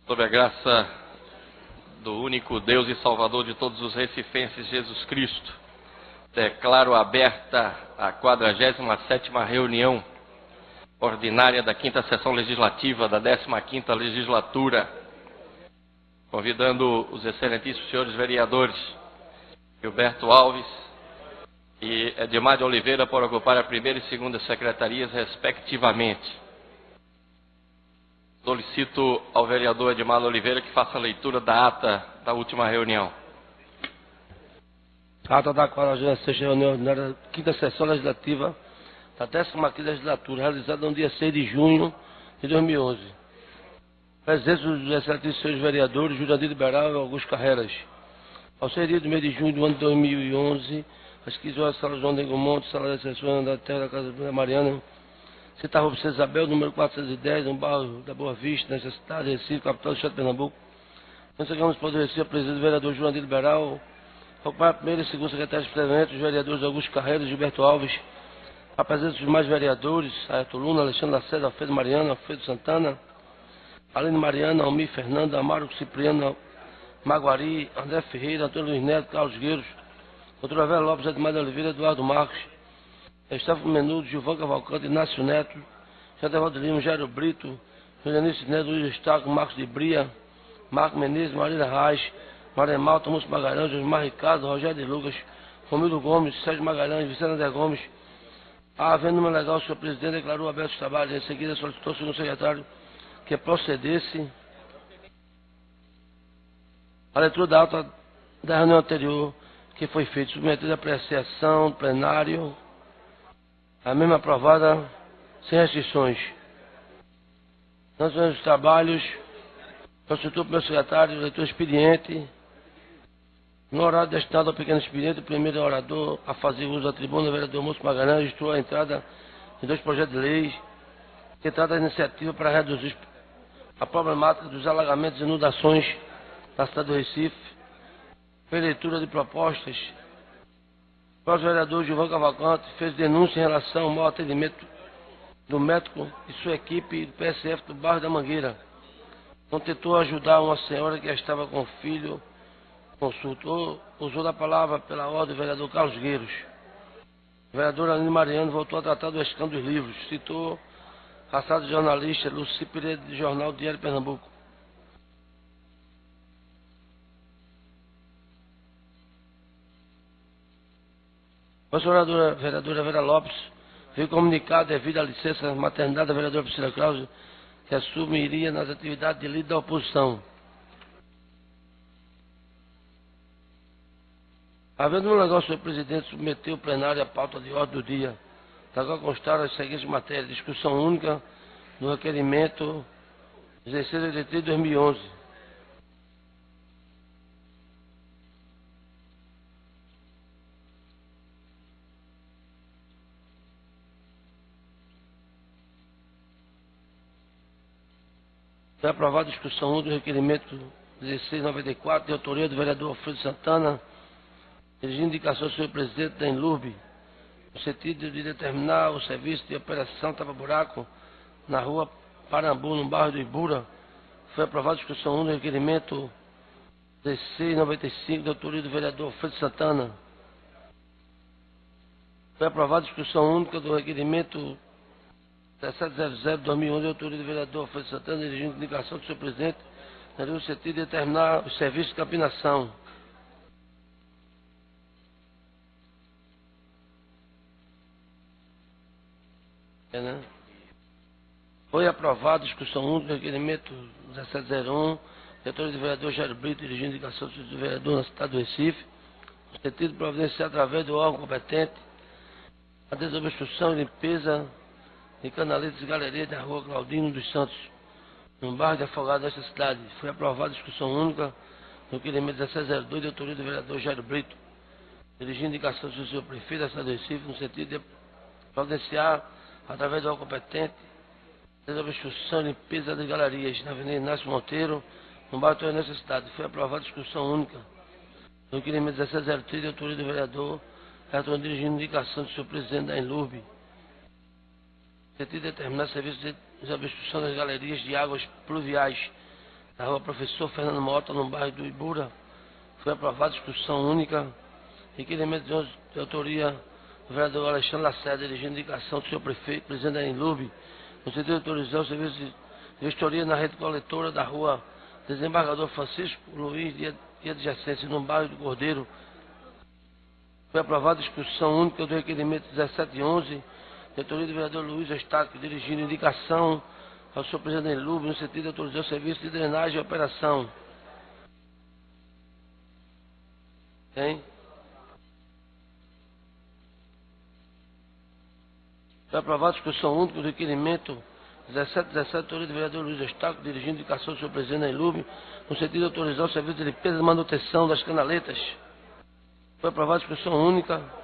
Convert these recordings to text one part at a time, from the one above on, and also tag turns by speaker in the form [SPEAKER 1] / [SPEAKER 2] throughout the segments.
[SPEAKER 1] Sob a graça do único Deus e Salvador de todos os recifenses, Jesus Cristo, declaro aberta a 47ª reunião ordinária da 5ª Sessão Legislativa da 15ª Legislatura, convidando os excelentíssimos senhores vereadores Gilberto Alves e Edmar de Oliveira para ocupar a primeira e segunda secretarias, respectivamente. Solicito ao vereador Edmar de Oliveira que faça a leitura da ata da última reunião.
[SPEAKER 2] Ata da 46ª reunião ordinária da 5ª Sessão Legislativa da 15ª Legislatura, realizada no dia 6 de junho de 2011. Presentes os excelentíssimos senhores vereadores Jurandir Liberal e Augusto Carreiras. Ao 6 dias do mês de junho do ano de 2011, às 15 horas, Sala João Dengo Monte, Sala de Sessões da Terra da Casa da Mariana, Cita Rua Princesa Isabel, número 410, no bairro da Boa Vista, nessa cidade, Recife, capital do estado de Pernambuco. Nós chegamos para o Recife, a presidente do vereador Jurandir Liberal, ocupar a primeira e segunda secretária de presidente, os vereadores Augusto Carreiras e Gilberto Alves, a presença dos mais vereadores, Ayrton Luna, Alexandre Lacerda, Alfredo Mariano, Alfredo Santana, Aline Mariana, Almir Fernanda, Amaro Cipriano, Maguari, André Ferreira, Antônio Luiz Neto, Carlos Gueiros, doutor Vera Lopes, Edmar de Oliveira, Eduardo Marques, Gustavo Menudo, Gilvan Cavalcante, Inácio Neto, Jader de Lima, Jairo Brito, Julianice Neto, Luiz Estaco, Marcos de Bria, Marco Menezes, Marília Reis, Maria Malta, Múcio Magalhães, Josmar Ricardo, Rogério de Lucas, Romildo Gomes, Sérgio Magalhães, Vicente André Gomes. Havendo número legal, o senhor presidente declarou aberto os trabalhos. Em seguida, solicitou ao senhor secretário que procedesse a leitura da ata da reunião anterior que foi feita, submetida à apreciação do plenário, a mesma aprovada sem restrições. Nós fizemos os trabalhos, consultou para o meu secretário, leitor expediente. No horário destinado ao pequeno expediente, o primeiro orador a fazer uso da tribuna, o vereador Múcio Magalhães, registrou a entrada de 2 projetos de lei que trata da iniciativa para reduzir a problemática dos alagamentos e inundações da cidade do Recife. Fez leitura de propostas. O vereador Gilvan Cavalcante fez denúncia em relação ao mau atendimento do médico e sua equipe do PSF do bairro da Mangueira. Então tentou ajudar uma senhora que estava com o filho. Consultou, usou da palavra pela ordem do vereador Carlos Gueiros. O vereador Aline Mariano voltou a tratar do escândalo dos livros. Citou a sala de jornalista Luci Pereira, do jornal Diário Pernambuco. A vereadora Vera Lopes veio comunicar devido à licença maternidade da vereadora Priscila Krause, que assumiria nas atividades de líder da oposição. Havendo um negócio, o senhor presidente submeteu o plenário à pauta de ordem do dia, da qual constaram as seguintes matérias: discussão única do requerimento 1683 de 2011. Foi aprovada a discussão 1 do requerimento 1694, de autoria do vereador Alfredo Santana, dirigindo indicação ao senhor presidente da Enlurb, no sentido de determinar o serviço de operação tapa-buraco na rua Parambu, no bairro do Ibura. Foi aprovada a discussão 1 do requerimento 1695, de autoria do vereador Alfredo Santana. Foi aprovada a discussão única do requerimento 1700 de 2011, de autoria do vereador Alfredo Santana, dirigindo indicação do senhor presidente, no sentido de determinar o serviço de capinação. Foi aprovada a discussão 1 do requerimento 1701, de autoria do vereador Jairo Brito, dirigindo indicação do vereador na cidade do Recife, no sentido de providenciar através do órgão competente a desobstrução e limpeza de canaletas e galerias da rua Claudino dos Santos, no bairro de Afogado desta cidade. Foi aprovada a discussão única no requerimento 1702, de autoria do vereador Jairo Brito, dirigindo indicação do senhor prefeito da cidade do Recife, no sentido de providenciar através do órgão competente desobstrução e limpeza das galerias na Avenida Inácio Monteiro, no bairro Torre nessa cidade. Foi aprovada a discussão única no requerimento 1703, de autoria do vereador Ayrton, dirigindo indicação do senhor presidente da Enlurb, no sentido de determinar serviços de desobstrução das galerias de águas pluviais da rua Professor Fernando Mota, no bairro do Ibura. Foi aprovada discussão única. Requerimento de autoria do vereador Alexandre Lacerda, dirigindo indicação do senhor prefeito, presidente da Enlube, no sentido de autorizar o serviço de vistoria na rede coletora da rua Desembargador Francisco Luiz e adjacência no bairro do Cordeiro. Foi aprovada discussão única do requerimento 1711, de autoria do vereador Luiz Eustáquio, dirigindo indicação ao senhor presidente da Enlube, no sentido de autorizar o serviço de drenagem e operação. Tem? Foi aprovada discussão única do requerimento 1717, autoria do vereador Luiz Eustáquio, dirigindo indicação do senhor presidente da Enlube, no sentido de autorizar o serviço de limpeza e manutenção das canaletas. Foi aprovada discussão única.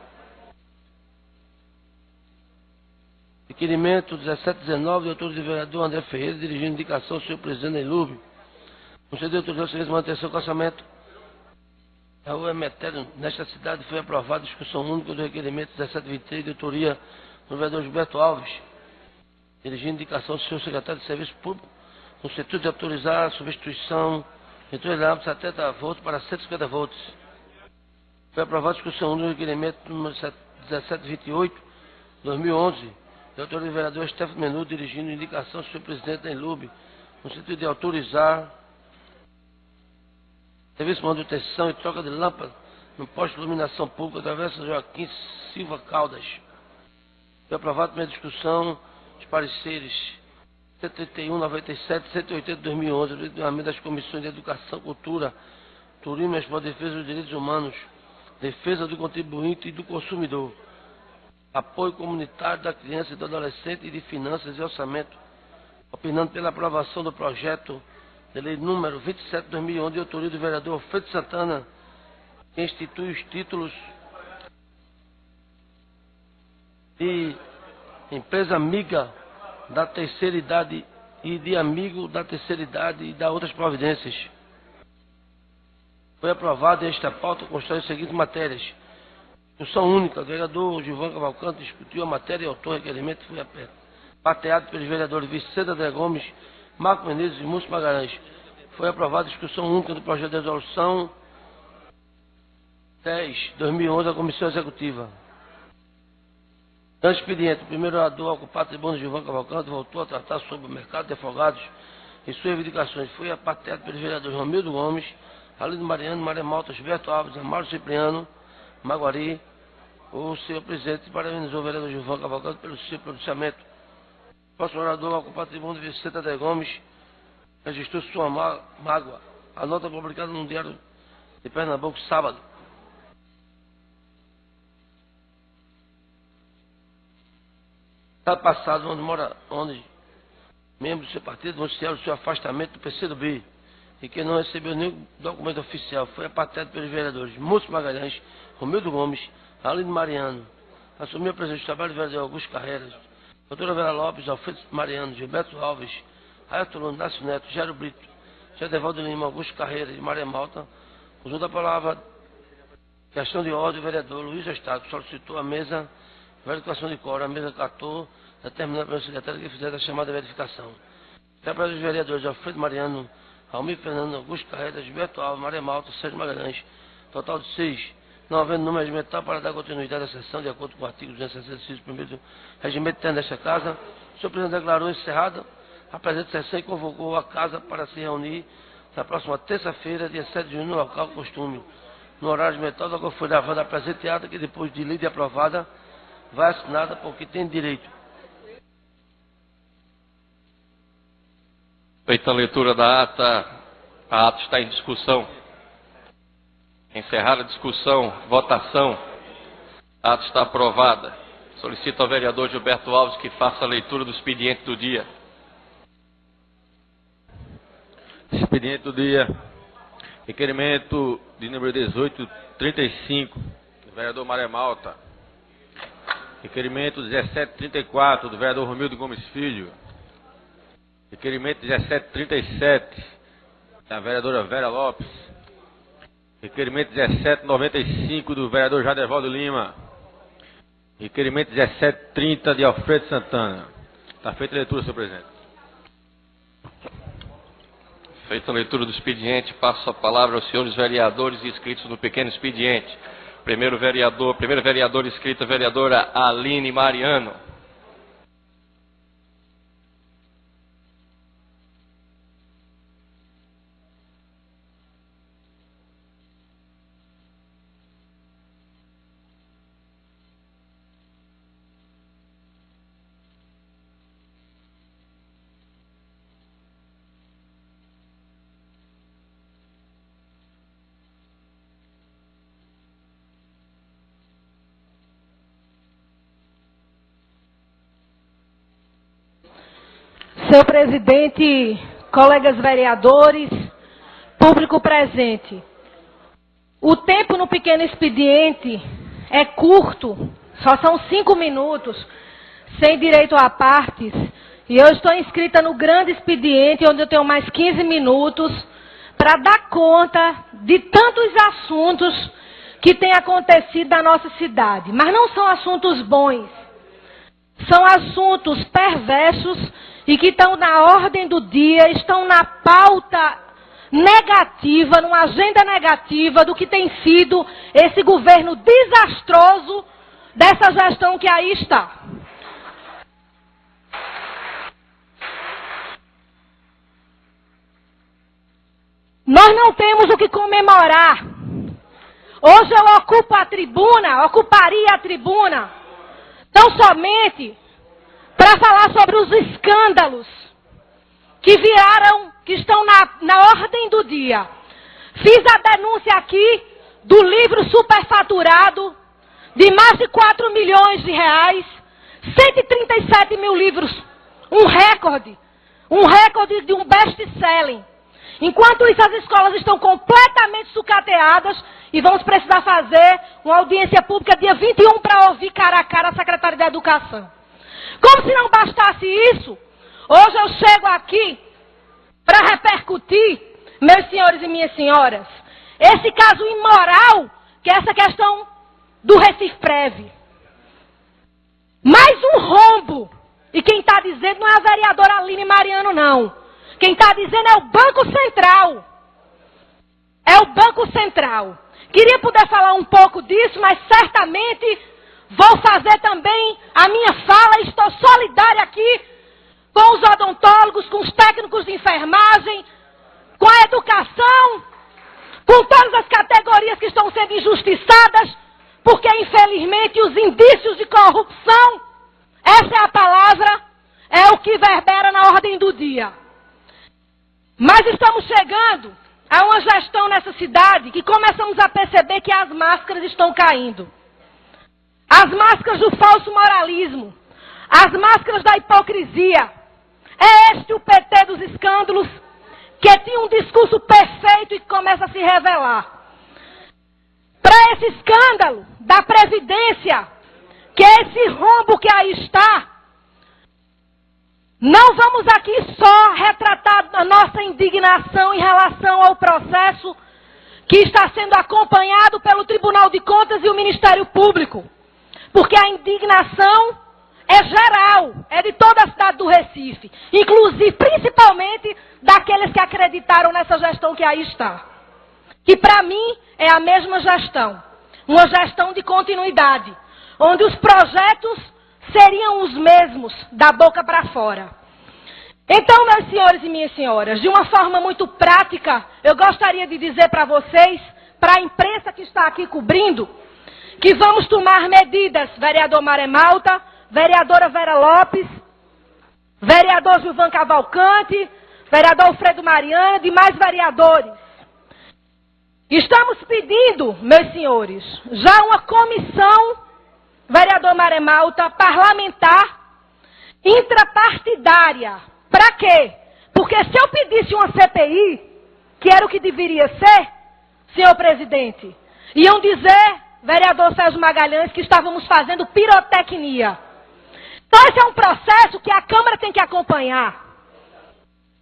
[SPEAKER 2] Requerimento 1719, de autoria do vereador André Ferreira, dirigindo indicação do senhor presidente da Enlube, no sentido de autorizar o serviço de manutenção e calçamento da rua Emetério, nesta cidade. Foi aprovada discussão única do requerimento 1723, de autoria do vereador Gilberto Alves, dirigindo indicação do senhor secretário de Serviço Público, no sentido de autorizar a substituição de 3 lâmpadas 70 volts para 150 volts. Foi aprovada discussão única do requerimento número 1728, 2011, de autoria do vereador Stefano Menudo, dirigindo indicação do senhor presidente da Enlube, no sentido de autorizar serviço de manutenção e troca de lâmpada no posto de iluminação pública através de Joaquim Silva Caldas. Foi aprovada a primeira discussão dos pareceres 131, 97, 180 de 2011, o regulamento das comissões de Educação, Cultura, Turismo e Esporte, Defesa dos Direitos Humanos, Defesa do Contribuinte e do Consumidor, Apoio Comunitário da Criança e do Adolescente e de Finanças e Orçamento, opinando pela aprovação do projeto de lei número 27 de 2011, de autoria do vereador Alfredo Santana, que institui os títulos de empresa amiga da terceira idade e de amigo da terceira idade e da outras providências. Foi aprovado esta pauta constrói as seguintes matérias. Discussão única. O vereador Gilvan Cavalcante discutiu a matéria e autor requerimento foi pateado pelos vereadores Vicente André Gomes, Marco Menezes e Múcio Magalhães. Foi aprovada a discussão única do projeto de resolução 10/2011 da Comissão Executiva. No expediente, o primeiro orador ocupado tribuna Gilvan Cavalcante voltou a tratar sobre o mercado de afogados e suas reivindicações. Foi apateado pelos vereadores Romildo Gomes, Alindo Mariano, Maria Malta, Gilberto Alves, Amaro Cipriano, Maguari. O senhor presidente parabenizou o vereador Gilvan Cavalcante pelo seu pronunciamento. O próximo orador ocupado tribuna Vicente André Gomes registrou sua mágoa. A nota publicada no Diário de Pernambuco, sábado. Ano passado, onde membros do seu partido anunciaram o seu afastamento do PCdoB e que não recebeu nenhum documento oficial, foi apateado pelos vereadores Múcio Magalhães, Romildo Gomes, Alindo Mariano. Assumiu a presença do trabalho do vereador Augusto Carreiras, doutora Vera Lopes, Alfredo Mariano, Gilberto Alves, Ailton Lula, Nácio Neto, Jairo Brito, Gedevaldo Lima, Augusto Carreiras e Maria Malta. Usando a palavra questão de ordem, o vereador Luiz Eustáquio solicitou a mesa de verificação de quórum. A mesa catou, determinando pelo secretário que fizesse a chamada de verificação. Para os vereadores Alfredo Mariano, Almir Fernando, Augusto Carreiras, Gilberto Alves, Maria Malta, Sérgio Magalhães, total de 6, não havendo número regimental para dar continuidade à sessão, de acordo com o artigo 266 do regimento interno desta casa. O senhor presidente declarou encerrada a presente sessão e convocou a casa para se reunir na próxima terça-feira, dia 7 de junho, no local costume, no horário regimental, da qual foi gravada a presente ata, que depois de lida e aprovada, vai assinada por quem tem direito.
[SPEAKER 1] Feita a leitura da ata, a ata está em discussão. Encerrada a discussão, votação, a ata está aprovada. Solicito ao vereador Gilberto Alves que faça a leitura do expediente do dia.
[SPEAKER 3] Expediente do dia. Requerimento de número 1835, do vereador Maria Malta. Requerimento 1734, do vereador Romildo Gomes Filho. Requerimento 1737, da vereadora Vera Lopes. Requerimento 1795, do vereador Jadevaldo Lima. Requerimento 1730, de Alfredo Santana. Está feita a leitura, senhor presidente.
[SPEAKER 1] Feita a leitura do expediente, passo a palavra aos senhores vereadores inscritos no pequeno expediente. Primeira vereadora inscrita, a vereadora Aline Mariano.
[SPEAKER 4] Senhor presidente, colegas vereadores, público presente. O tempo no pequeno expediente é curto, só são 5 minutos, sem direito a partes. E eu estou inscrita no grande expediente, onde eu tenho mais 15 minutos, para dar conta de tantos assuntos que têm acontecido na nossa cidade. Mas não são assuntos bons, são assuntos perversos e que estão na ordem do dia, estão na pauta negativa, numa agenda negativa do que tem sido esse governo desastroso dessa gestão que aí está. Nós não temos o que comemorar. Hoje eu ocuparia a tribuna, tão somente para falar sobre os escândalos que estão na ordem do dia. Fiz a denúncia aqui do livro superfaturado de mais de 4 milhões de reais, 137 mil livros, um recorde de um best-selling. Enquanto isso, as escolas estão completamente sucateadas e vamos precisar fazer uma audiência pública dia 21 para ouvir cara a cara a secretária da Educação. Como se não bastasse isso, hoje eu chego aqui para repercutir, meus senhores e minhas senhoras, esse caso imoral, que é essa questão do Recifprev. Mais um rombo. E quem está dizendo não é a vereadora Aline Mariano, não. Quem está dizendo é o Banco Central. É o Banco Central. Queria poder falar um pouco disso, mas certamente vou fazer também a minha fala. Estou solidária aqui com os odontólogos, com os técnicos de enfermagem, com a educação, com todas as categorias que estão sendo injustiçadas, porque infelizmente os indícios de corrupção, essa é a palavra, é o que verbera na ordem do dia. Mas estamos chegando a uma gestão nessa cidade que começamos a perceber que as máscaras estão caindo. As máscaras do falso moralismo, as máscaras da hipocrisia. É este o PT dos escândalos, que tinha um discurso perfeito e que começa a se revelar. Para esse escândalo da Previdência, que é esse rombo que aí está, não vamos aqui só retratar a nossa indignação em relação ao processo que está sendo acompanhado pelo Tribunal de Contas e o Ministério Público. Porque a indignação é geral, é de toda a cidade do Recife, inclusive, principalmente, daqueles que acreditaram nessa gestão que aí está. Que para mim é a mesma gestão, uma gestão de continuidade, onde os projetos seriam os mesmos, da boca para fora. Então, meus senhores e minhas senhoras, de uma forma muito prática, eu gostaria de dizer para vocês, para a imprensa que está aqui cobrindo, que vamos tomar medidas, vereador Maré Malta, vereadora Vera Lopes, vereador Gilvan Cavalcante, vereador Alfredo Mariano, demais vereadores. Estamos pedindo, meus senhores, já uma comissão, vereador Maré Malta, parlamentar, intrapartidária. Para quê? Porque se eu pedisse uma CPI, que era o que deveria ser, senhor presidente, iam dizer, vereador Sérgio Magalhães, que estávamos fazendo pirotecnia. Então esse é um processo que a Câmara tem que acompanhar.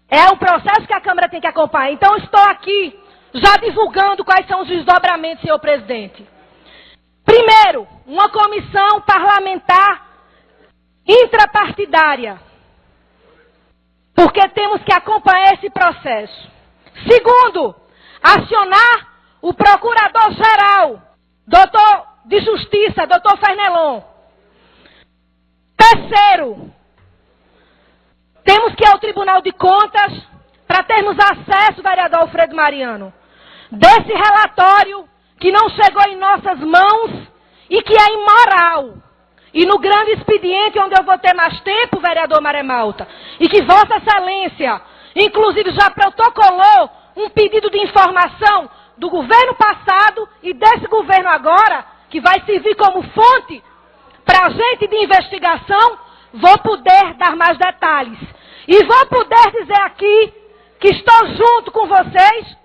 [SPEAKER 4] É um processo que a Câmara tem que acompanhar. Então estou aqui já divulgando quais são os desdobramentos, senhor presidente. Primeiro, uma comissão parlamentar intrapartidária. Porque temos que acompanhar esse processo. Segundo, acionar o Procurador-Geral, doutor de Justiça, doutor Fernelon. Terceiro, temos que ir ao Tribunal de Contas para termos acesso, vereador Alfredo Mariano, desse relatório que não chegou em nossas mãos e que é imoral. E no grande expediente, onde eu vou ter mais tempo, vereador Maré Malta, e que Vossa Excelência, inclusive, já protocolou um pedido de informação do governo passado e desse governo agora, que vai servir como fonte para a gente de investigação, vou poder dar mais detalhes. E vou poder dizer aqui que estou junto com vocês,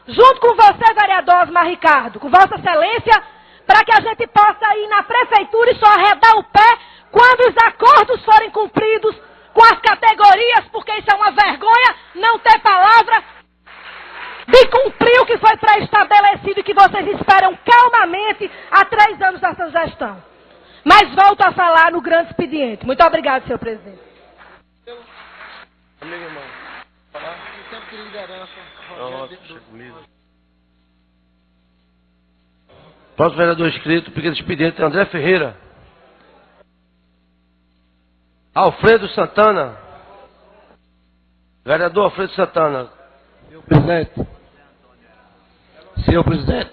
[SPEAKER 4] junto com você, vereador Osmar Ricardo, com Vossa Excelência, para que a gente possa ir na prefeitura e só arredar o pé quando os acordos forem cumpridos com as categorias, porque isso é uma vergonha não ter palavra de cumprir o que foi pré-estabelecido e que vocês esperam calmamente há 3 anos dessa gestão. Mas volto a falar no grande expediente. Muito obrigado, senhor presidente.
[SPEAKER 2] Próximo vereador inscrito, pequeno expediente, André Ferreira. Alfredo Santana. Vereador Alfredo Santana.
[SPEAKER 5] Senhor presidente. Senhor presidente.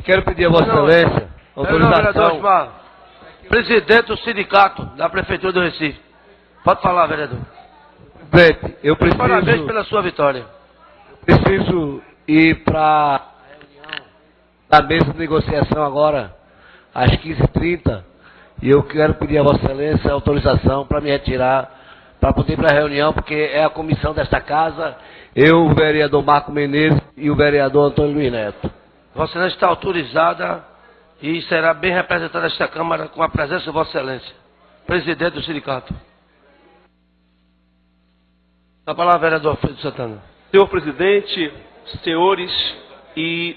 [SPEAKER 5] Quero pedir a Vossa Excelência autorização.
[SPEAKER 2] Presidente do sindicato da Prefeitura do Recife. Pode falar, vereador.
[SPEAKER 5] Presidente, eu preciso...
[SPEAKER 2] Parabéns pela sua vitória.
[SPEAKER 5] Preciso ir para a reunião da mesa de negociação agora, às 15h30, e eu quero pedir a Vossa Excelência autorização para me retirar, para poder ir para a reunião, porque é a comissão desta casa, eu, o vereador Marco Menezes e o vereador Antônio Luiz Neto.
[SPEAKER 2] Vossa Excelência está autorizada e será bem representada esta Câmara com a presença de Vossa Excelência, presidente do sindicato. A palavra, vereador Alfredo Santana.
[SPEAKER 6] Senhor presidente, senhores e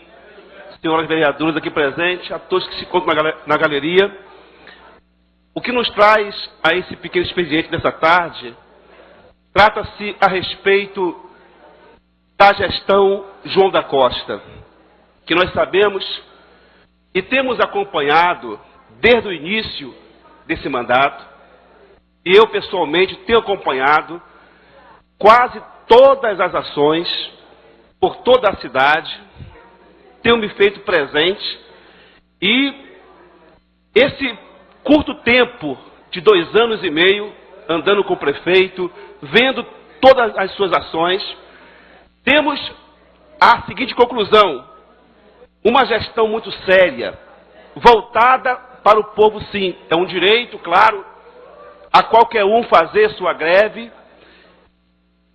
[SPEAKER 6] senhoras vereadoras aqui presentes, a todos que se encontram na galeria, o que nos traz a esse pequeno expediente dessa tarde, trata-se a respeito da gestão João da Costa, que nós sabemos e temos acompanhado desde o início desse mandato, e eu pessoalmente tenho acompanhado quase todas as ações por toda a cidade, tenho me feito presente, e esse curto tempo de 2 anos e meio, andando com o prefeito, vendo todas as suas ações, temos a seguinte conclusão: uma gestão muito séria, voltada para o povo, sim. É um direito, claro, a qualquer um fazer sua greve,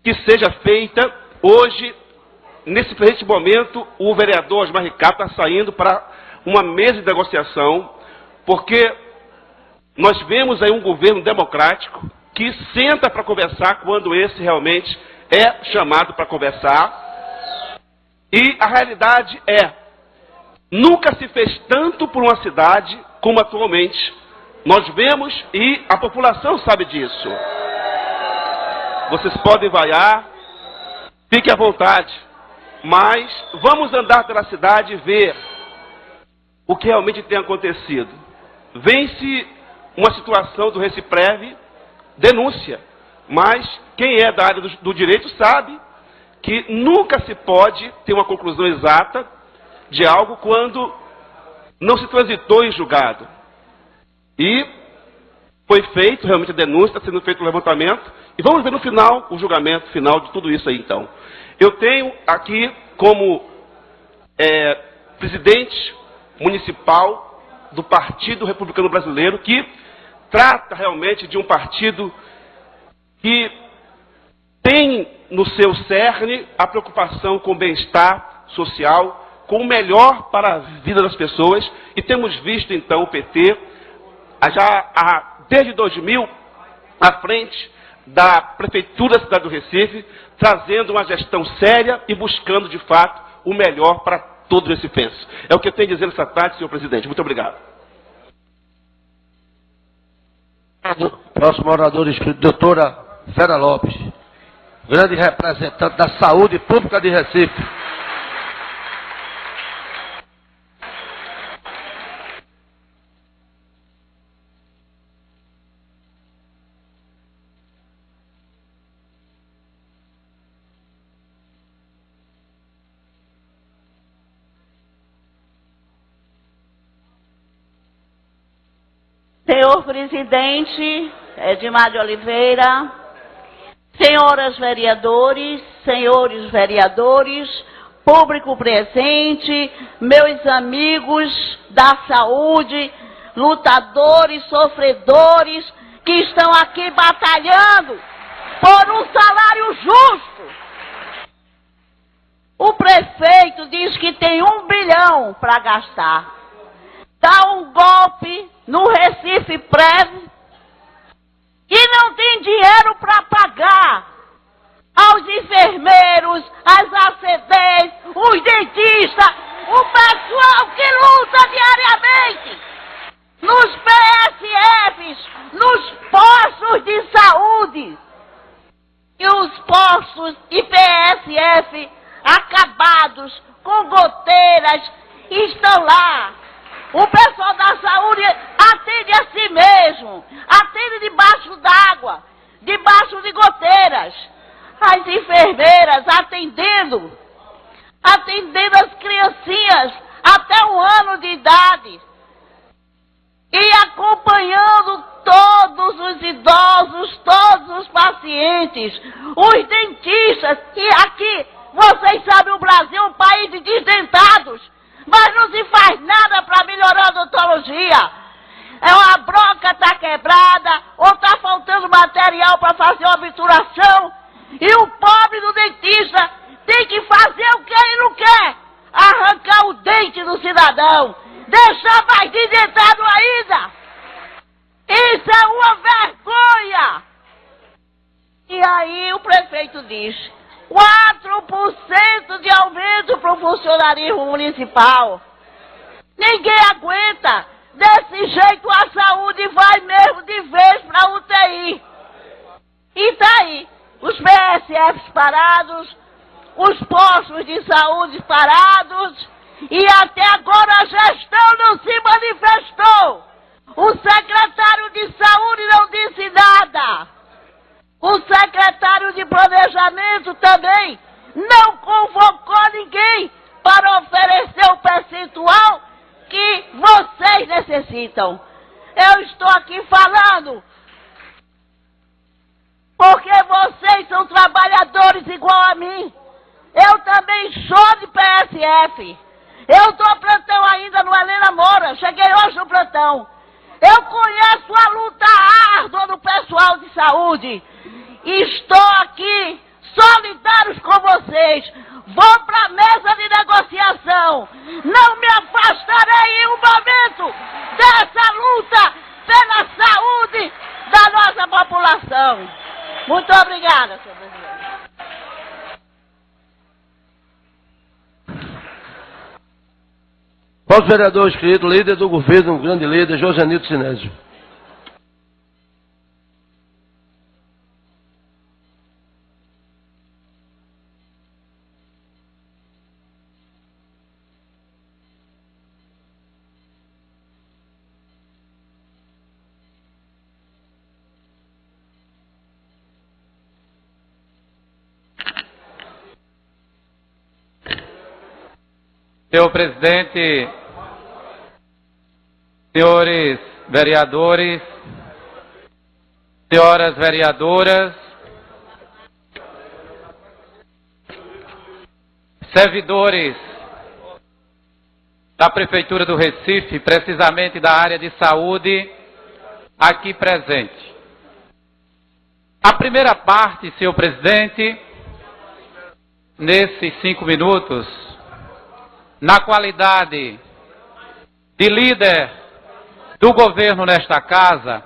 [SPEAKER 6] que seja feita. Hoje, nesse presente momento, o vereador Osmar Ricardo está saindo para uma mesa de negociação, porque nós vemos aí um governo democrático que senta para conversar quando esse realmente é chamado para conversar. E a realidade é, nunca se fez tanto por uma cidade como atualmente. Nós vemos e a população sabe disso. Vocês podem vaiar, fiquem à vontade, mas vamos andar pela cidade e ver o que realmente tem acontecido. Vem-se uma situação do Reciprev, denúncia, mas quem é da área do direito sabe que nunca se pode ter uma conclusão exata de algo quando não se transitou em julgado. E foi feito realmente a denúncia, está sendo feito o levantamento, e vamos ver no final o julgamento final de tudo isso aí então. Eu tenho aqui como presidente municipal do Partido Republicano Brasileiro, que trata realmente de um partido que tem no seu cerne a preocupação com o bem-estar social, com o melhor para a vida das pessoas, e temos visto então o PT, desde 2000, à frente da Prefeitura da cidade do Recife, trazendo uma gestão séria e buscando de fato o melhor para todos os recifenses. É o que eu tenho a dizer nessa tarde, senhor presidente. Muito obrigado.
[SPEAKER 2] Próximo orador inscrito, doutora Vera Lopes. grande representante da saúde pública de Recife.
[SPEAKER 7] Senhor presidente Edmar de Oliveira, senhoras vereadores, senhores vereadores, público presente, meus amigos da saúde, lutadores, sofredores, que estão aqui batalhando por um salário justo. O prefeito diz que tem 1 bilhão para gastar. Dá um golpe no Recife Prev e não tem dinheiro para pagar aos enfermeiros, às ACDs, os dentistas, o pessoal que luta diariamente nos PSFs, nos postos de saúde. E os postos e PSF acabados, com goteiras, estão lá. O pessoal da saúde atende a si mesmo, atende debaixo d'água, debaixo de goteiras. As enfermeiras atendendo as criancinhas até 1 ano de idade. E acompanhando todos os idosos, todos os pacientes, os dentistas. E aqui, vocês sabem, o Brasil é um país de desdentados. Mas não se faz nada para melhorar a odontologia. A broca está quebrada, ou está faltando material para fazer uma obturação. E o pobre do dentista tem que fazer o que ele não quer. Arrancar o dente do cidadão. Deixar mais desdentado ainda. Isso é uma vergonha. E aí o prefeito diz: 4% de aumento para o funcionarismo municipal. Ninguém aguenta. Desse jeito a saúde vai mesmo de vez para a UTI. E tá aí, os PSFs parados, os postos de saúde parados, e até agora a gestão não se manifestou. O secretário de saúde não disse nada. O secretário de planejamento também não convocou ninguém para oferecer o percentual que vocês necessitam. Eu estou aqui falando porque vocês são trabalhadores igual a mim. Eu também sou de PSF. Eu dou plantão ainda no Helena Moura. Cheguei hoje no plantão. Eu conheço a luta árdua do pessoal de saúde. Estou aqui solidários com vocês. Vou para a mesa de negociação. Não me afastarei em um momento dessa luta pela saúde da nossa população. Muito obrigada, senhor presidente.
[SPEAKER 2] Para os vereadores queridos, líder do governo, um grande líder, Josenito Sinésio.
[SPEAKER 8] Senhor presidente, senhores vereadores, senhoras vereadoras, servidores da Prefeitura do Recife, precisamente da área de saúde, aqui presente. A primeira parte, senhor presidente, nesses 5 minutos, na qualidade de líder do governo nesta casa,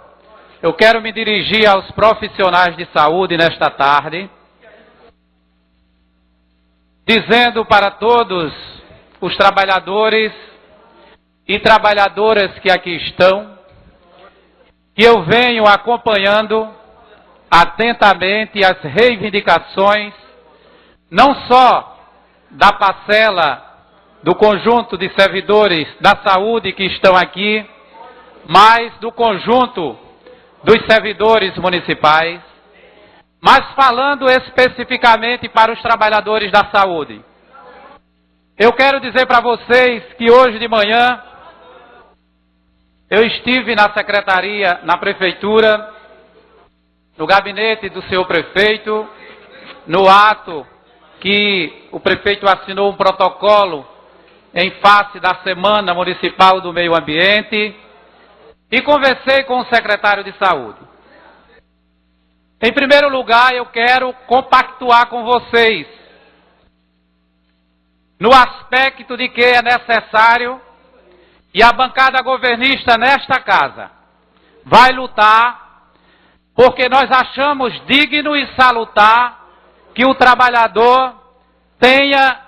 [SPEAKER 8] eu quero me dirigir aos profissionais de saúde nesta tarde, dizendo para todos os trabalhadores e trabalhadoras que aqui estão, que eu venho acompanhando atentamente as reivindicações, não só da parcela do conjunto de servidores da saúde que estão aqui, mas do conjunto dos servidores municipais, mas falando especificamente para os trabalhadores da saúde. Eu quero dizer para vocês que hoje de manhã eu estive na secretaria, na prefeitura, no gabinete do senhor prefeito, no ato que o prefeito assinou um protocolo em face da Semana Municipal do Meio Ambiente, e conversei com o secretário de Saúde. Em primeiro lugar, eu quero compactuar com vocês no aspecto de que é necessário, e a bancada governista nesta casa vai lutar, porque nós achamos digno e salutar que o trabalhador tenha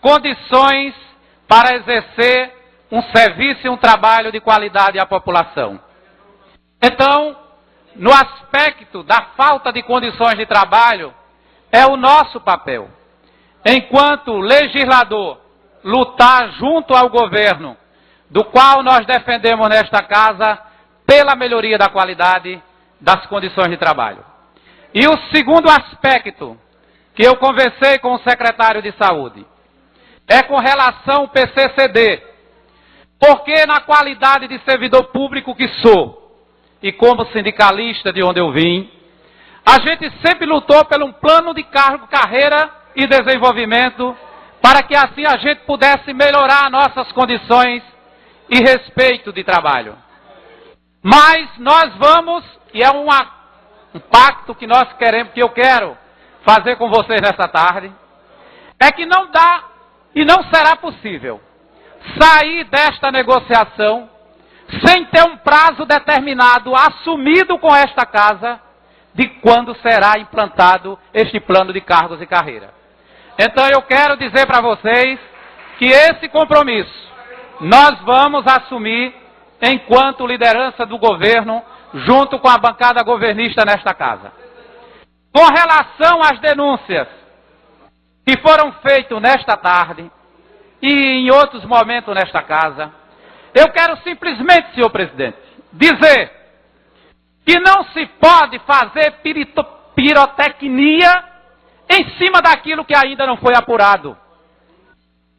[SPEAKER 8] condições para exercer um serviço e um trabalho de qualidade à população. Então, no aspecto da falta de condições de trabalho, é o nosso papel, enquanto legislador, lutar junto ao governo, do qual nós defendemos nesta casa, pela melhoria da qualidade das condições de trabalho. E o segundo aspecto que eu conversei com o secretário de Saúde é com relação ao PCCD, porque na qualidade de servidor público que sou, e como sindicalista de onde eu vim, a gente sempre lutou por um plano de cargo, carreira e desenvolvimento, para que assim a gente pudesse melhorar nossas condições e respeito de trabalho. Mas nós vamos, e é um pacto que nós queremos, que eu quero fazer com vocês nessa tarde, é que não dá e não será possível sair desta negociação sem ter um prazo determinado, assumido com esta casa, de quando será implantado este plano de cargos e carreira. Então eu quero dizer para vocês que esse compromisso nós vamos assumir enquanto liderança do governo, junto com a bancada governista nesta casa. Com relação às denúncias que foram feitas nesta tarde e em outros momentos nesta casa, eu quero simplesmente, senhor presidente, dizer que não se pode fazer pirotecnia em cima daquilo que ainda não foi apurado.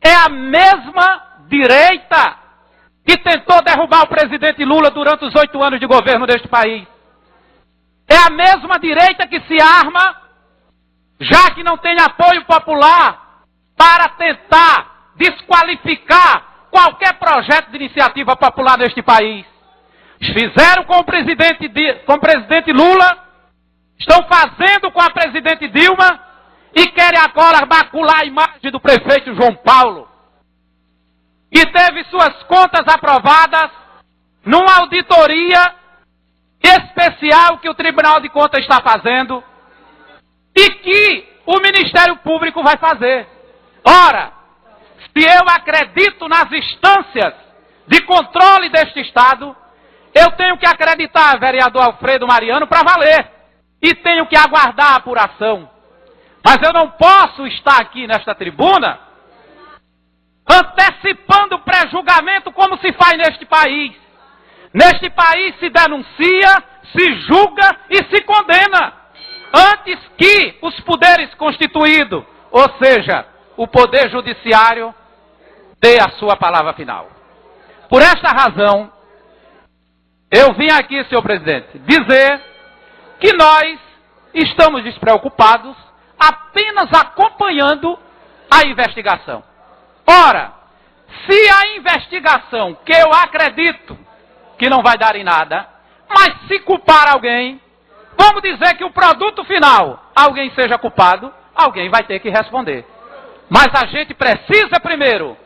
[SPEAKER 8] É a mesma direita que tentou derrubar o presidente Lula durante os 8 anos de governo deste país. É a mesma direita que se arma, já que não tem apoio popular, para tentar desqualificar qualquer projeto de iniciativa popular neste país. Fizeram com o presidente Lula, estão fazendo com a presidente Dilma e querem agora macular a imagem do prefeito João Paulo, que teve suas contas aprovadas numa auditoria especial que o Tribunal de Contas está fazendo e que o Ministério Público vai fazer. Ora, se eu acredito nas instâncias de controle deste Estado, eu tenho que acreditar, vereador Alfredo Mariano, para valer. E tenho que aguardar a apuração. Mas eu não posso estar aqui nesta tribuna antecipando o pré-julgamento como se faz neste país. Neste país se denuncia, se julga e se condena, antes que os poderes constituídos, ou seja, o poder judiciário, dê a sua palavra final. Por esta razão, eu vim aqui, senhor presidente, dizer que nós estamos despreocupados apenas acompanhando a investigação. Ora, se a investigação, que eu acredito que não vai dar em nada, mas se culpar alguém, vamos dizer que o produto final, alguém seja culpado, alguém vai ter que responder. Mas a gente precisa primeiro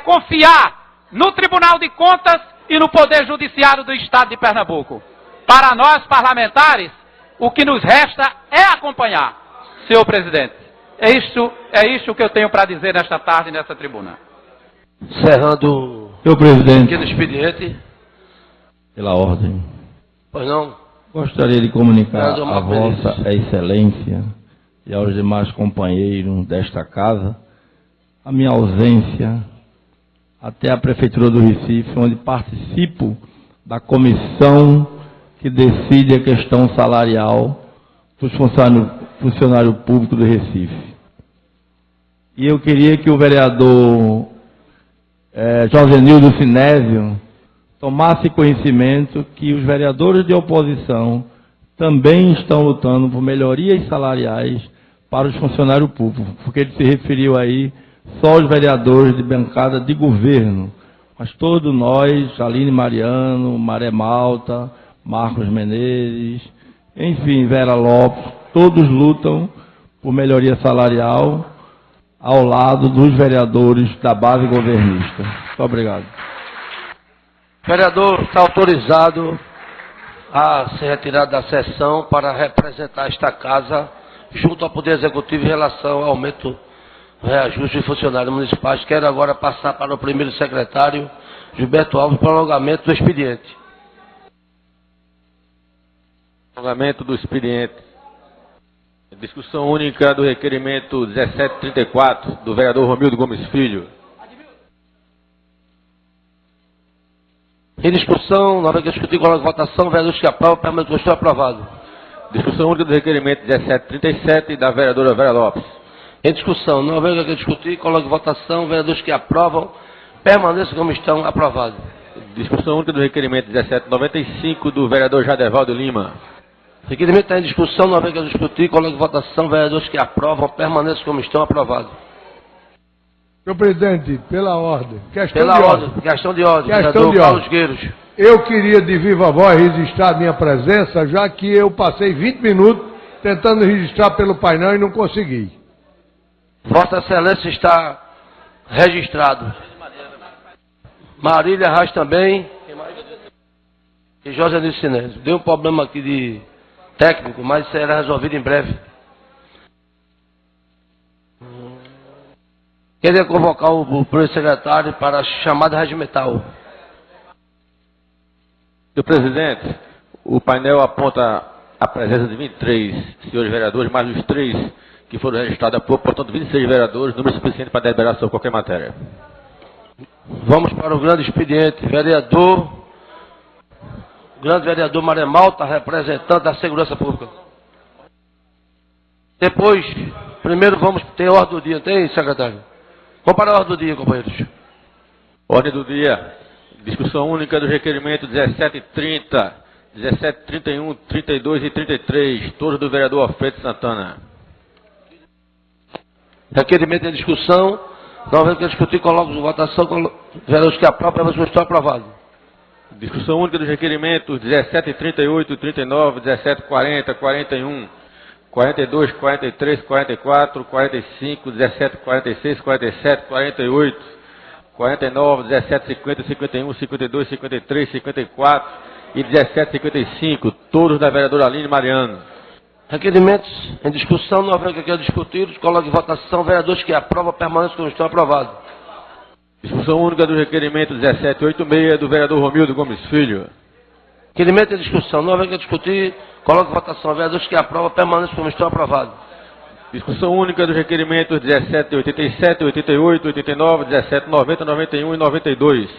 [SPEAKER 8] confiar no Tribunal de Contas e no Poder Judiciário do Estado de Pernambuco. Para nós parlamentares, o que nos resta é acompanhar, senhor presidente. É isso que eu tenho para dizer nesta tarde, nessa tribuna.
[SPEAKER 2] Encerrando
[SPEAKER 3] senhor presidente,
[SPEAKER 2] aqui no expediente.
[SPEAKER 3] pela ordem.
[SPEAKER 2] Pois não.
[SPEAKER 9] Gostaria de comunicar
[SPEAKER 2] Vereador
[SPEAKER 9] a
[SPEAKER 2] Marcos
[SPEAKER 9] Vossa Excelência e aos demais companheiros desta casa a minha ausência até a Prefeitura do Recife, onde participo da comissão que decide a questão salarial dos funcionários públicos do Recife. E eu queria que o vereador Josenildo Sinésio tomasse conhecimento que os vereadores de oposição também estão lutando por melhorias salariais para os funcionários públicos, porque ele se referiu aí só aos vereadores de bancada de governo, mas todos nós, Aline Mariano, Maré Malta, Marcos Menezes, enfim, Vera Lopes, todos lutam por melhoria salarial ao lado dos vereadores da base governista. Muito obrigado.
[SPEAKER 2] O vereador está autorizado a se retirar da sessão para representar esta casa junto ao Poder Executivo em relação ao aumento do reajuste de funcionários municipais. Quero agora passar para o primeiro secretário, Gilberto Alves, prolongamento do expediente.
[SPEAKER 3] Prolongamento do expediente. Discussão única do requerimento 1734 do vereador Romildo Gomes Filho.
[SPEAKER 2] Em discussão, na hora que discutir com a votação, vereadores que aprovam, permanece estou aprovado.
[SPEAKER 3] Discussão única do requerimento 1737 da vereadora Vera Lopes.
[SPEAKER 2] Em discussão, na hora que discutir, coloque em votação, vereadores que aprovam, permaneçam como estão, aprovado.
[SPEAKER 3] Discussão única do requerimento 1795 do vereador Jadevaldo Lima.
[SPEAKER 2] O requerimento está em discussão, na hora que discutir, coloque em votação, vereadores que aprovam, permaneçam como estão, aprovado.
[SPEAKER 10] Senhor presidente, pela ordem.
[SPEAKER 2] Questão de ordem. Vereador Carlos Gueiros.
[SPEAKER 10] Eu queria de viva voz registrar minha presença, já que eu passei 20 minutos tentando registrar pelo painel e não consegui.
[SPEAKER 2] Vossa Excelência está registrado. Marília Reis também. E José Nilson Sinésio. Deu um problema aqui de técnico, mas será resolvido em breve. Queria convocar o primeiro secretário para a chamada regimental.
[SPEAKER 3] Senhor presidente, o painel aponta a presença de 23 senhores vereadores, mais os 3 que foram registrados, portanto 26 vereadores, número suficiente para deliberar sobre qualquer matéria.
[SPEAKER 2] Vamos para o grande expediente. O grande vereador Maré Malta, representante da Segurança Pública. Depois, primeiro vamos ter ordem do dia, tem, secretário? Vamos para a ordem do dia, companheiros.
[SPEAKER 3] Ordem do dia. Discussão única do requerimento 1730, 1731, 32 e 33, todos do vereador Alfredo Santana. Requerimento em discussão.
[SPEAKER 2] Na hora que discutir, coloco em votação, vereadores que aprovam, mas estão aprovados.
[SPEAKER 3] Discussão única dos requerimentos 1738, 39, 1740, 41, 42, 43, 44, 45, 17, 46, 47, 48, 49, 17, 50, 51, 52, 53, 54 e 17, 55, todos da vereadora Aline Mariano.
[SPEAKER 2] Requerimentos em discussão, não haver que discutir, coloque em votação, vereadores que aprovam, permanecem como estão aprovados.
[SPEAKER 3] Discussão única do requerimento 1786 do vereador Romildo Gomes Filho.
[SPEAKER 2] Requerimento em discussão, não haver que discutir, coloque em votação, vereadores que aprovam, permanecem como estão aprovados.
[SPEAKER 3] Discussão única dos requerimentos 1787, 88, 89, 1790, 91 e 92.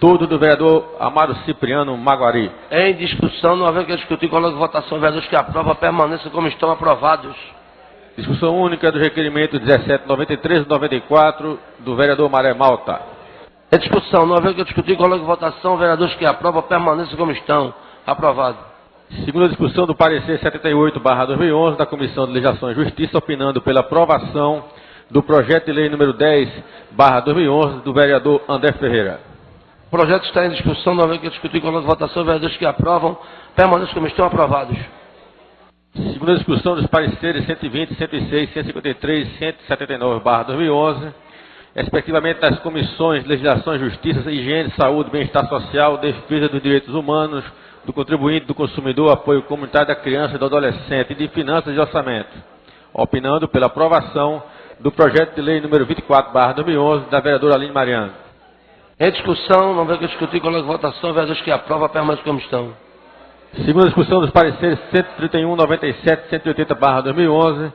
[SPEAKER 3] Todos do vereador Amaro Cipriano Maguari.
[SPEAKER 2] Em discussão, não haver que discutir, coloque em votação, vereadores que aprovam, permanecem como estão aprovados.
[SPEAKER 3] Discussão única dos requerimentos 1793 e 94 do vereador Maré Malta.
[SPEAKER 2] Em discussão, não haver que discutir, coloque em votação, vereadores que aprovam, permanecem como estão aprovados.
[SPEAKER 3] Segunda discussão do parecer 78/2011 da Comissão de Legislação e Justiça, opinando pela aprovação do projeto de lei número 10/2011 do vereador André Ferreira.
[SPEAKER 2] O projeto está em discussão, não haver que discutir, coloque em votação, vereadores que aprovam, permanecem como estão aprovados.
[SPEAKER 3] Segunda discussão dos pareceres 120, 106, 153 e 179/2011, respectivamente das Comissões de Legislação e Justiça, Higiene, Saúde, Bem-Estar Social, Defesa dos Direitos Humanos, do Contribuinte, do Consumidor, Apoio Comunitário da Criança e do Adolescente e de Finanças e Orçamento, opinando pela aprovação do projeto de lei número 24/2011 da vereadora Aline Mariano.
[SPEAKER 2] Em discussão, não haver que discutir, coloque em votação, vereadores que aprovam, permanecem como estão.
[SPEAKER 3] Segunda discussão dos pareceres 131, 97, 180/2011,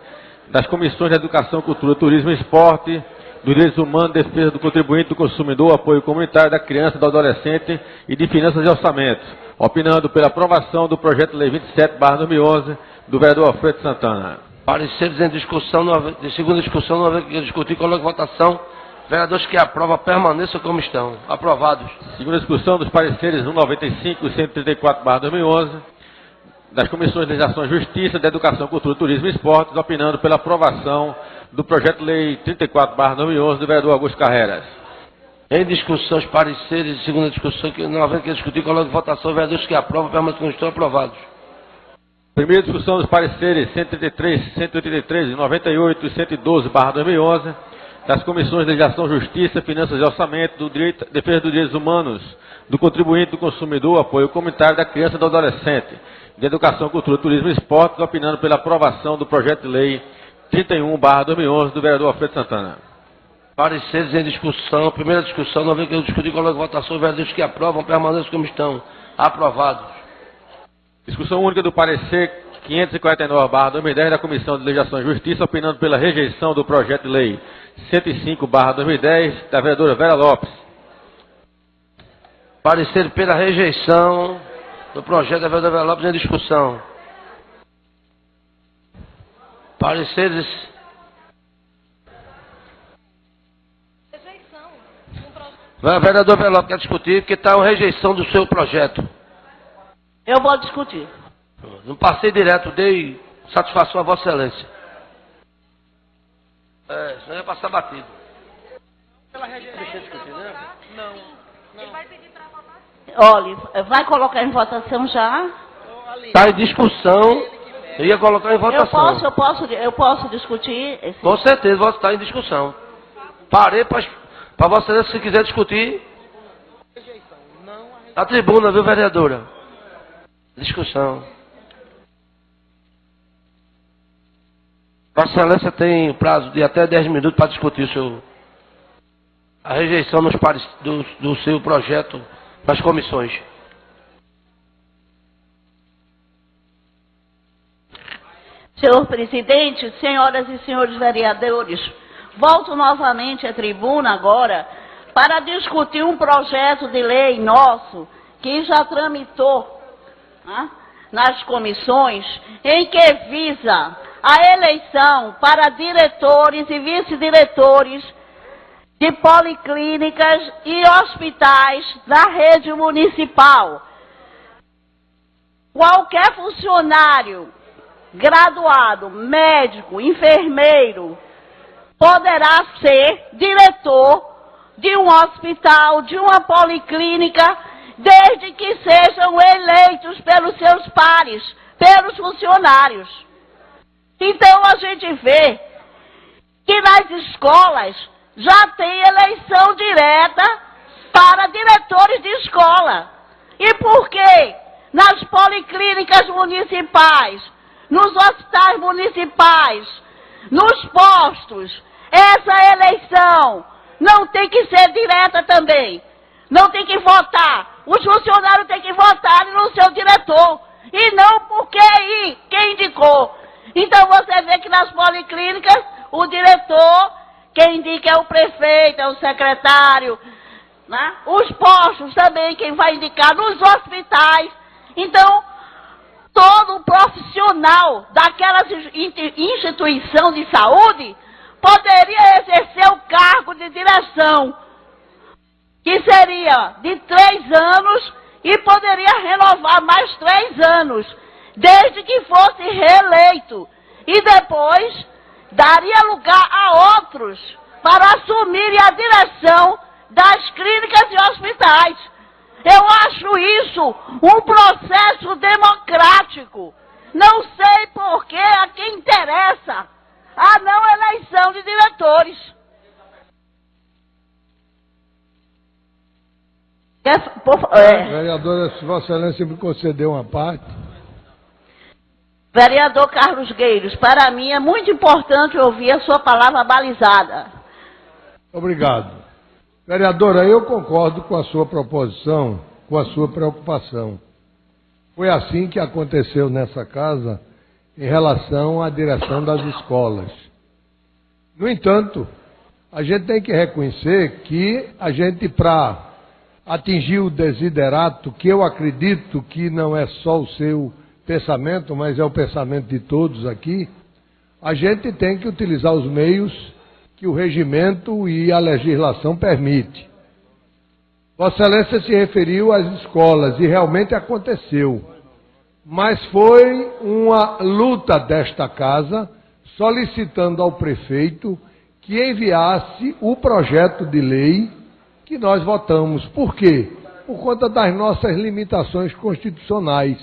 [SPEAKER 3] das comissões de Educação, Cultura, Turismo e Esporte, dos Direitos Humanos, Defesa do Contribuinte, do Consumidor, Apoio Comunitário da Criança e do Adolescente e de Finanças e Orçamento, opinando pela aprovação do projeto de lei 27/2011 do vereador Alfredo Santana.
[SPEAKER 2] Pareceres em discussão, de segunda discussão, não haver que discutir, coloque em votação. Vereadores que aprovam permaneçam como estão. Aprovados.
[SPEAKER 3] Segunda discussão dos pareceres 195 e 134/2011, das comissões de Legislação e Justiça, de Educação, Cultura, Turismo e Esportes, opinando pela aprovação do projeto de lei 34/2011 do vereador Augusto Carreiras.
[SPEAKER 2] Em discussão, os pareceres de segunda discussão, que não havendo que discutir, coloque em votação. Vereadores que aprovam permaneçam como estão. Aprovados.
[SPEAKER 3] Primeira discussão dos pareceres 133, 183, 98 e 112/2011, das comissões de Legislação, Justiça, Finanças e Orçamento, Defesa dos Direitos Humanos, do Contribuinte, do Consumidor, Apoio Comunitário da Criança e do Adolescente, de Educação, Cultura, Turismo e Esportes, opinando pela aprovação do projeto de lei 31/2011 do vereador Alfredo Santana.
[SPEAKER 2] Pareceres em discussão. Primeira discussão, não havendo que discutir, coloque em votação. Vereadores que aprovam permaneçam como estão. Aprovados.
[SPEAKER 3] Discussão única do parecer 549/2010 da Comissão de Legislação e Justiça, opinando pela rejeição do projeto de lei 105/2010 da vereadora Vera Lopes.
[SPEAKER 2] Parecer pela rejeição do projeto da vereadora Vera Lopes em discussão. Pareceres. A vereadora Vera Lopes quer discutir porque está uma rejeição do seu projeto.
[SPEAKER 7] Eu vou discutir.
[SPEAKER 2] Não passei direto, dei satisfação a Vossa Excelência. Senão ia passar batido.
[SPEAKER 7] Olha, vai colocar em votação já?
[SPEAKER 2] Está em discussão. Eu ia colocar em votação.
[SPEAKER 7] Eu posso discutir?
[SPEAKER 2] Com certeza, está em discussão. Parei para Vossa Excelência, se quiser discutir. A tribuna, viu, vereadora? Discussão. Vossa Excelência tem prazo de até 10 minutos para discutir a rejeição do seu projeto nas comissões.
[SPEAKER 7] Senhor presidente, senhoras e senhores vereadores, volto novamente à tribuna agora para discutir um projeto de lei nosso que já tramitou nas comissões, em que visa a eleição para diretores e vice-diretores de policlínicas e hospitais da rede municipal. Qualquer funcionário graduado, médico, enfermeiro, poderá ser diretor de um hospital, de uma policlínica, desde que sejam eleitos pelos seus pares, pelos funcionários. Então a gente vê que nas escolas já tem eleição direta para diretores de escola. E por que nas policlínicas municipais, nos hospitais municipais, nos postos, essa eleição não tem que ser direta também? Não tem que votar. Os funcionários têm que votar no seu diretor. E não porque aí quem indicou. Então você vê que nas policlínicas, o diretor, quem indica é o prefeito, é o secretário. Né? Os postos também, quem vai indicar nos hospitais. Então, todo profissional daquela instituição de saúde poderia exercer o cargo de direção, que seria de 3 anos e poderia renovar mais 3 anos, desde que fosse reeleito. E depois daria lugar a outros para assumirem a direção das clínicas e hospitais. Eu acho isso um processo democrático. Não sei por que a quem interessa a não eleição de diretores.
[SPEAKER 10] Vereadora, se Vossa Excelência me concedeu uma parte.
[SPEAKER 7] Vereador Carlos Gueiros, para mim é muito importante ouvir a sua palavra balizada.
[SPEAKER 10] Obrigado. Vereadora, eu concordo com a sua proposição, com a sua preocupação. Foi assim que aconteceu nessa casa em relação à direção das escolas. No entanto, a gente tem que reconhecer que a gente, para atingir o desiderato, que eu acredito que não é só o seu pensamento, mas é o pensamento de todos aqui, a gente tem que utilizar os meios que o regimento e a legislação permite. Vossa Excelência se referiu às escolas, e realmente aconteceu. Mas foi uma luta desta casa, solicitando ao prefeito que enviasse o projeto de lei que nós votamos. Por quê? Por conta das nossas limitações constitucionais.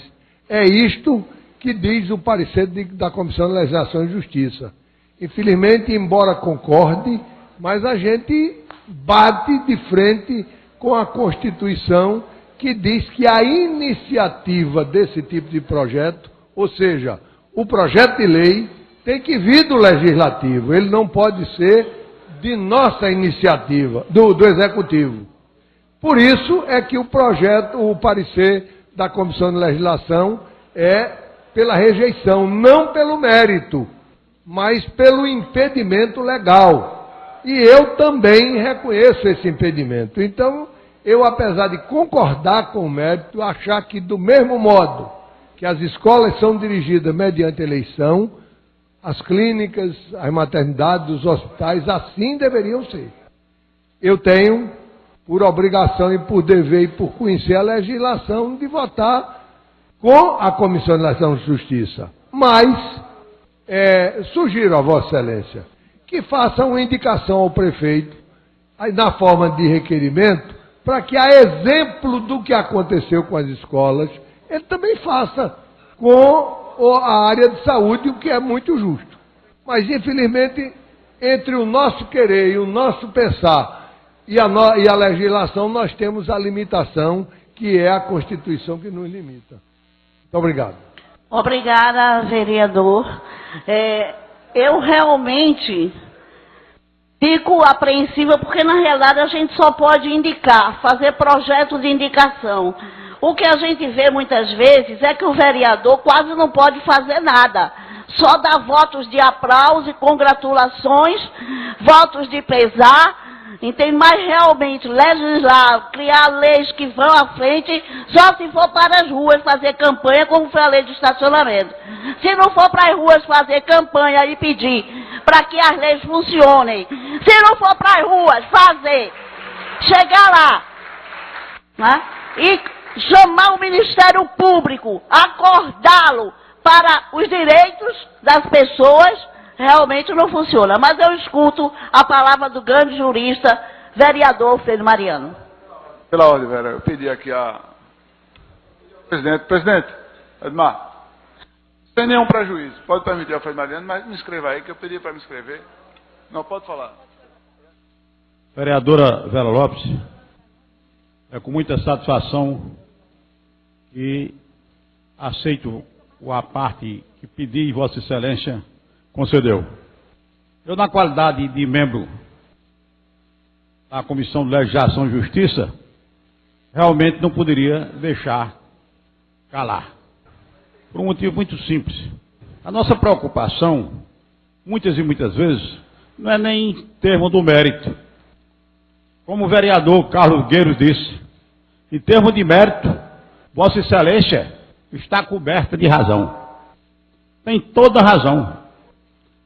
[SPEAKER 10] É isto que diz o parecer da Comissão de Legislação e Justiça. Infelizmente, embora concorde, mas a gente bate de frente com a Constituição, que diz que a iniciativa desse tipo de projeto, ou seja, o projeto de lei, tem que vir do Legislativo, ele não pode ser de nossa iniciativa, do Executivo. Por isso é que o projeto, o parecer da Comissão de Legislação é pela rejeição, não pelo mérito, mas pelo impedimento legal. E eu também reconheço esse impedimento. Então, eu, apesar de concordar com o mérito, achar que do mesmo modo que as escolas são dirigidas mediante eleição, as clínicas, as maternidades, os hospitais, assim deveriam ser. Eu tenho, por obrigação e por dever e por conhecer a legislação, de votar com a Comissão de Legislação e Justiça. Mas, sugiro a Vossa Excelência que faça uma indicação ao prefeito, na forma de requerimento, para que, a exemplo do que aconteceu com as escolas, ele também faça com a área de saúde, o que é muito justo. Mas, infelizmente, entre o nosso querer e o nosso pensar e a legislação, nós temos a limitação, que é a Constituição que nos limita. Muito obrigado.
[SPEAKER 7] Obrigada, vereador. Eu realmente fico apreensiva, porque na realidade a gente só pode indicar, fazer projeto de indicação. O que a gente vê muitas vezes é que o vereador quase não pode fazer nada, só dá votos de aplauso e congratulações, votos de pesar, entende? Mas realmente legislar, criar leis que vão à frente, só se for para as ruas fazer campanha, como foi a lei de estacionamento. Se não for para as ruas fazer campanha e pedir para que as leis funcionem, se não for para as ruas fazer, chegar lá, né? E chamar o Ministério Público, acordá-lo para os direitos das pessoas, realmente não funciona. Mas eu escuto a palavra do grande jurista, vereador Freire Mariano.
[SPEAKER 11] Pela ordem, velho, eu pedi aqui a... Presidente, Edmar, sem nenhum prejuízo, pode permitir a Freire Mariano, mas me inscreva aí, que eu pedi para me inscrever. Não, pode falar.
[SPEAKER 3] Vereadora Vera Lopes, é com muita satisfação que aceito a parte que pedi e Vossa Excelência concedeu. Eu, na qualidade de membro da Comissão de Legislação e Justiça, realmente não poderia deixar calar. Por um motivo muito simples. A nossa preocupação, muitas e muitas vezes, não é nem em termos do mérito. Como o vereador Carlos Gueiros disse, em termos de mérito, Vossa Excelência está coberta de razão. Tem toda razão.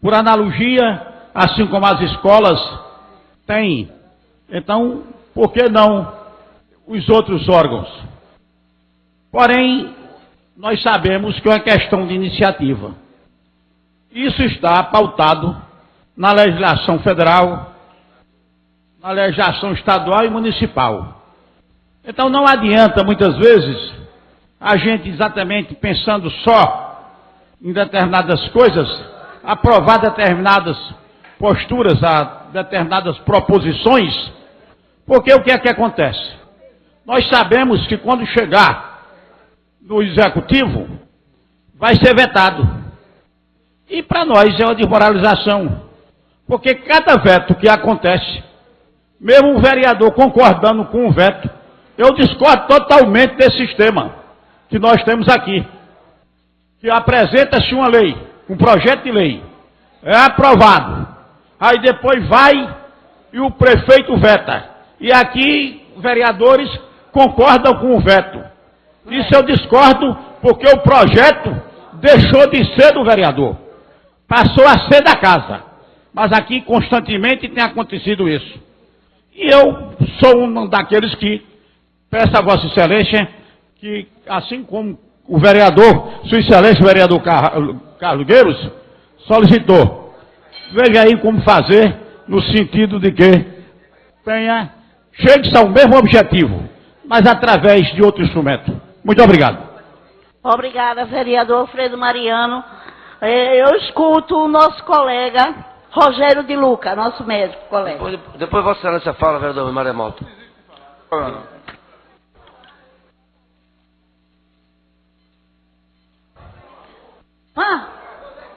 [SPEAKER 3] Por analogia, assim como as escolas têm, então, por que não os outros órgãos? Porém, nós sabemos que é uma questão de iniciativa. Isso está pautado na legislação federal, na legislação estadual e municipal. Então não adianta, muitas vezes, a gente exatamente pensando só em determinadas coisas, aprovar determinadas posturas, a determinadas proposições, porque o que é que acontece? Nós sabemos que quando chegar no executivo, vai ser vetado. E para nós é uma desmoralização, porque cada veto que acontece, mesmo o vereador concordando com o veto, eu discordo totalmente desse sistema.
[SPEAKER 12] que nós temos aqui. Que apresenta-se uma lei, um projeto de lei, é aprovado, aí depois vai e o prefeito veta. E aqui, vereadores concordam com o veto. Isso eu discordo, porque o projeto deixou de ser do vereador, passou a ser da casa. Mas aqui constantemente tem acontecido isso. E eu sou um daqueles que peço a Vossa Excelência que, assim como o vereador, Sua Excelência, o vereador Carlos Gueiros, solicitou, veja aí como fazer, no sentido de que chegue-se ao mesmo objetivo, mas através de outro instrumento. Muito obrigado.
[SPEAKER 7] Obrigada, vereador Alfredo Mariano. Eu escuto o nosso colega Rogério de Luca, nosso médico, colega.
[SPEAKER 2] Depois Vossa Excelência fala, vereador Maria Malta.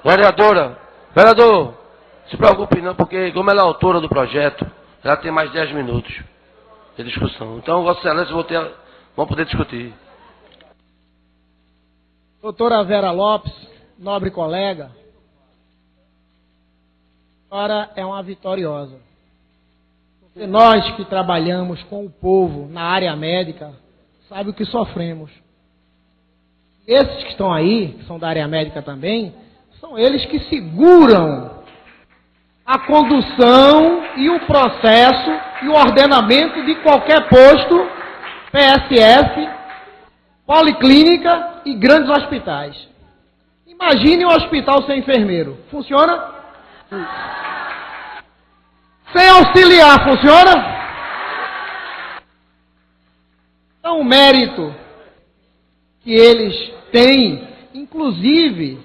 [SPEAKER 2] Vereador, se preocupe não, porque como ela é autora do projeto, ela tem mais 10 minutos de discussão. Então, Vossa Excelência, vamos poder discutir.
[SPEAKER 13] Doutora Vera Lopes, nobre colega, a senhora é uma vitoriosa. Porque nós que trabalhamos com o povo na área médica, sabe o que sofremos. Esses que estão aí, que são da área médica também, são eles que seguram a condução e o processo e o ordenamento de qualquer posto, PSF, policlínica e grandes hospitais. Imagine um hospital sem enfermeiro. Funciona? Sem auxiliar, funciona? Então, o mérito que eles têm, inclusive,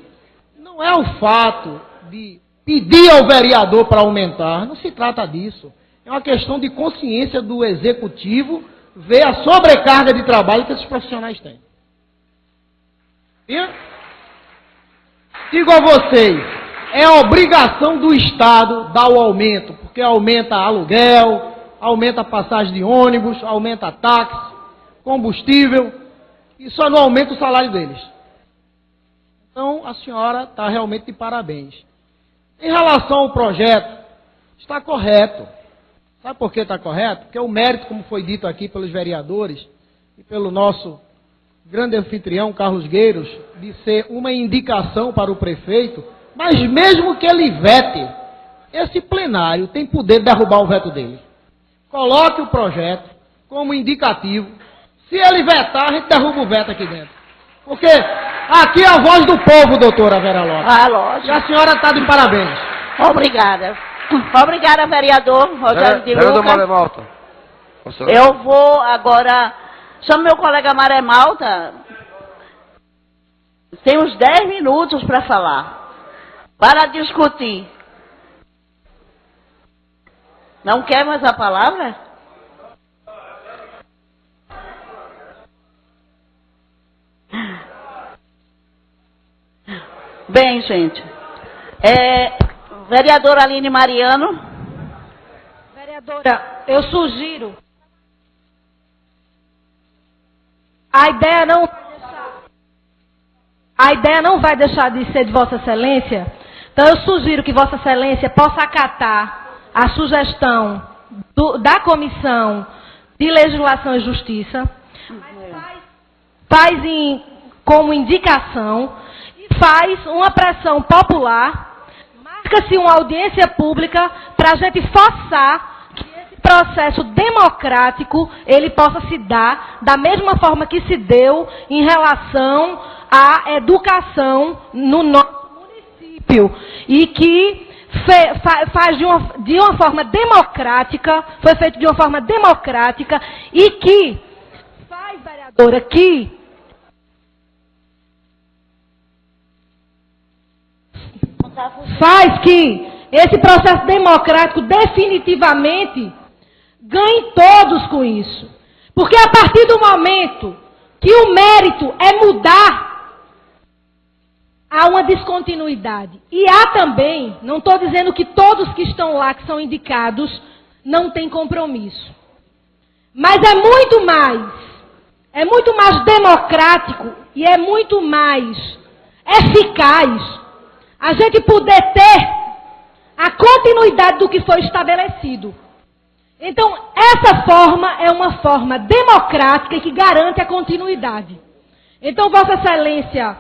[SPEAKER 13] não é o fato de pedir ao vereador para aumentar, não se trata disso. É uma questão de consciência do executivo ver a sobrecarga de trabalho que esses profissionais têm. E digo a vocês, é obrigação do Estado dar o aumento, porque aumenta aluguel, aumenta a passagem de ônibus, aumenta táxi, combustível, e só não aumenta o salário deles. Então, a senhora está realmente de parabéns. Em relação ao projeto, está correto. Sabe por que está correto? Porque o mérito, como foi dito aqui pelos vereadores e pelo nosso grande anfitrião, Carlos Gueiros, de ser uma indicação para o prefeito, mas mesmo que ele vete, esse plenário tem poder de derrubar o veto dele. Coloque o projeto como indicativo. Se ele vetar, a gente derruba o veto aqui dentro. Porque aqui é a voz do povo, doutora Vera Lopes.
[SPEAKER 7] Ah, lógico.
[SPEAKER 13] E a senhora está de parabéns.
[SPEAKER 7] Obrigada. Obrigada, vereador Rogério de Luca.
[SPEAKER 2] Maré Malta.
[SPEAKER 7] Eu vou agora... Chamo meu colega Maré Malta. Tem uns 10 minutos para falar. Para discutir. Não quer mais a palavra? Bem, gente. Vereadora Aline Mariano.
[SPEAKER 4] Vereadora, eu sugiro. A ideia não vai deixar de ser de Vossa Excelência. Então eu sugiro que Vossa Excelência possa acatar a sugestão da Comissão de Legislação e Justiça, faz como indicação e faz uma pressão popular, marca-se uma audiência pública para a gente forçar que esse processo democrático ele possa se dar da mesma forma que se deu em relação à educação no nosso município e que faz de uma forma democrática, foi feito de uma forma democrática e que faz, vereadora, que faz que esse processo democrático definitivamente ganhe todos com isso. Porque a partir do momento que o mérito é mudar, há uma descontinuidade. E há também, não estou dizendo que todos que estão lá, que são indicados, não têm compromisso. Mas é é muito mais democrático e é muito mais eficaz a gente poder ter a continuidade do que foi estabelecido. Então, essa forma é uma forma democrática e que garante a continuidade. Então, Vossa Excelência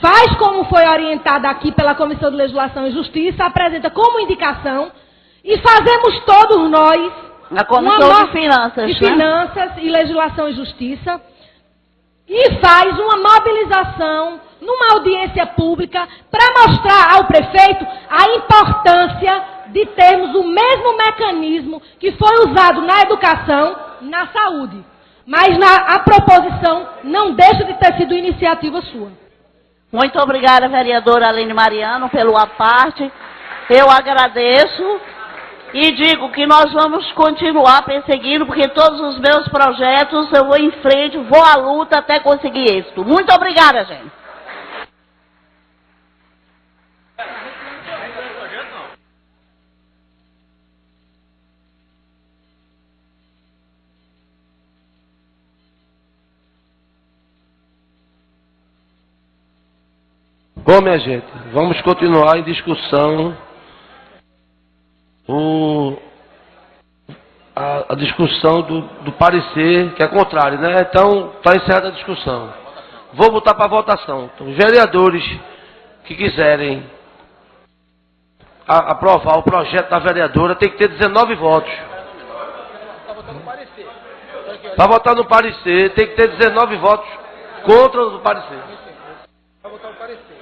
[SPEAKER 4] faz como foi orientada aqui pela Comissão de Legislação e Justiça, apresenta como indicação e fazemos todos nós
[SPEAKER 7] a Comissão de Finanças,
[SPEAKER 4] de Finanças e Legislação e Justiça e faz uma mobilização numa audiência pública para mostrar ao prefeito a importância de termos o mesmo mecanismo que foi usado na educação, na saúde. Mas a proposição não deixa de ter sido iniciativa sua.
[SPEAKER 7] Muito obrigada, vereadora Aline Mariano, pelo à parte. Eu agradeço e digo que nós vamos continuar perseguindo, porque todos os meus projetos eu vou em frente, vou à luta até conseguir êxito. Muito obrigada, gente.
[SPEAKER 2] Bom, minha gente, vamos continuar em discussão a discussão do parecer, que é contrário, né? Então, está encerrada a discussão. Vou botar para votação. Então, os vereadores que quiserem aprovar o projeto da vereadora tem que ter 19 votos. Para votar no parecer, tem que ter 19 votos contra o parecer.
[SPEAKER 14] Para votar o parecer.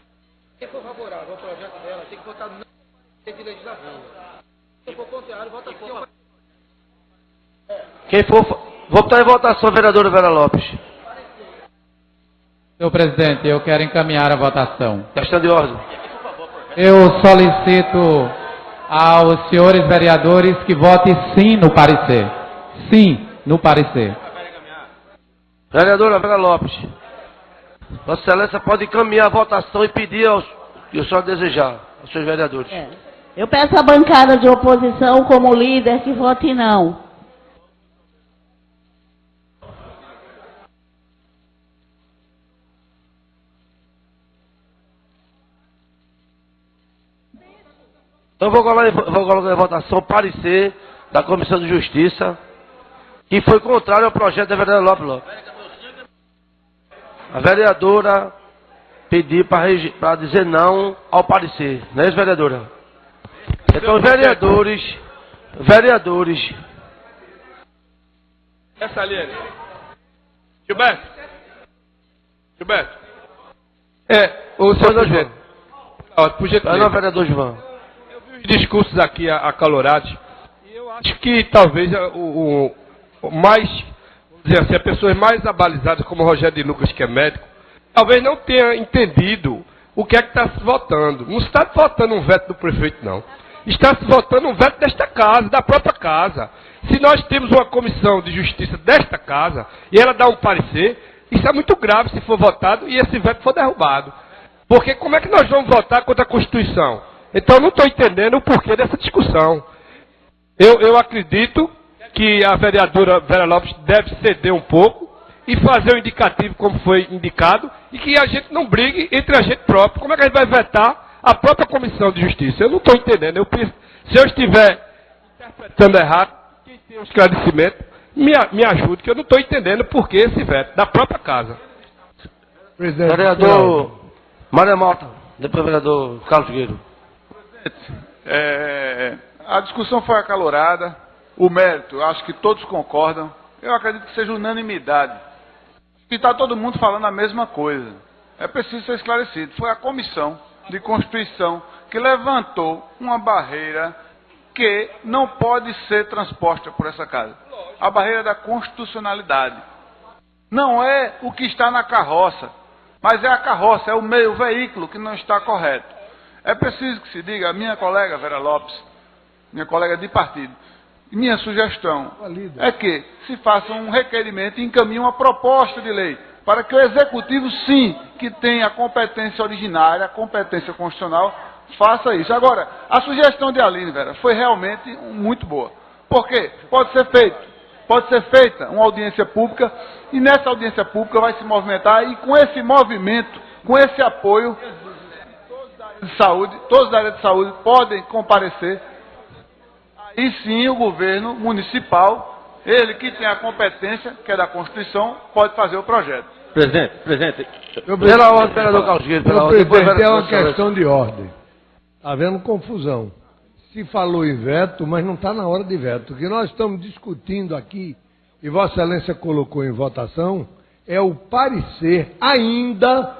[SPEAKER 14] Quem for favorável ao projeto dela tem que votar não de legislação. Se for contrário, vota sim.
[SPEAKER 2] Quem for... Vou botar em votação a vereadora Vera Lopes.
[SPEAKER 8] Senhor presidente, eu quero encaminhar a votação.
[SPEAKER 2] Questão de ordem.
[SPEAKER 8] Eu solicito aos senhores vereadores que votem sim no parecer. Sim, no parecer.
[SPEAKER 2] Vereadora Vera Lopes. Vossa Excelência pode encaminhar a votação e pedir aos que o senhor desejar, aos seus vereadores.
[SPEAKER 7] Eu peço à bancada de oposição, como líder, que vote não.
[SPEAKER 2] Então vou colocar em votação o parecer da Comissão de Justiça, que foi contrário ao projeto da vereadora Lopes. A vereadora pedir para dizer não ao parecer. Não é isso, vereadora? Então, vereadores...
[SPEAKER 6] Essa ali. Gilberto. O senhor presidente. Por gentileza.
[SPEAKER 2] Não, vereador João.
[SPEAKER 6] Eu vi os discursos aqui acalorados. E eu acho que talvez o mais... dizer assim, as pessoas mais abalizadas, como o Rogério de Lucas, que é médico, talvez não tenha entendido o que é que está se votando. Não se está votando um veto do prefeito, não. Está se votando um veto desta casa, da própria casa. Se nós temos uma comissão de justiça desta casa, e ela dá um parecer, isso é muito grave se for votado e esse veto for derrubado. Porque como é que nós vamos votar contra a Constituição? Então eu não estou entendendo o porquê dessa discussão. Eu acredito que a vereadora Vera Lopes deve ceder um pouco e fazer o indicativo como foi indicado e que a gente não brigue entre a gente próprio. Como é que a gente vai vetar a própria Comissão de Justiça? Eu não estou entendendo. Se eu estiver interpretando errado, quem tem um esclarecimento, me ajude, que eu não estou entendendo por que esse veto da própria casa.
[SPEAKER 2] Vereador Maria Malta, depois vereador Carlos Gueiro.
[SPEAKER 11] A discussão foi acalorada. O mérito, acho que todos concordam. Eu acredito que seja unanimidade. Que está todo mundo falando a mesma coisa. É preciso ser esclarecido. Foi a Comissão de Constituição que levantou uma barreira que não pode ser transposta por essa casa. A barreira da constitucionalidade. Não é o que está na carroça, mas é a carroça, é o meio, o veículo que não está correto. É preciso que se diga, a minha colega Vera Lopes, minha colega de partido, minha sugestão é que se faça um requerimento e encaminhe uma proposta de lei para que o Executivo, sim, que tem a competência originária, a competência constitucional, faça isso. Agora, a sugestão de Aline, Vera, foi realmente muito boa. Por quê? Pode ser feito pode ser feita uma audiência pública, e nessa audiência pública vai se movimentar, e com esse movimento, com esse apoio, todos da área de saúde podem comparecer. Aí sim o governo municipal, ele que tem a competência, que é da Constituição, pode fazer o projeto.
[SPEAKER 3] Presidente.
[SPEAKER 5] Pela ordem, vereador Calgueiro, pela
[SPEAKER 10] Meu
[SPEAKER 5] ordem.
[SPEAKER 10] presidente, é uma questão de ordem. Está havendo confusão. Se falou em veto, mas não está na hora de veto. O que nós estamos discutindo aqui, e Vossa Excelência colocou em votação, é o parecer, ainda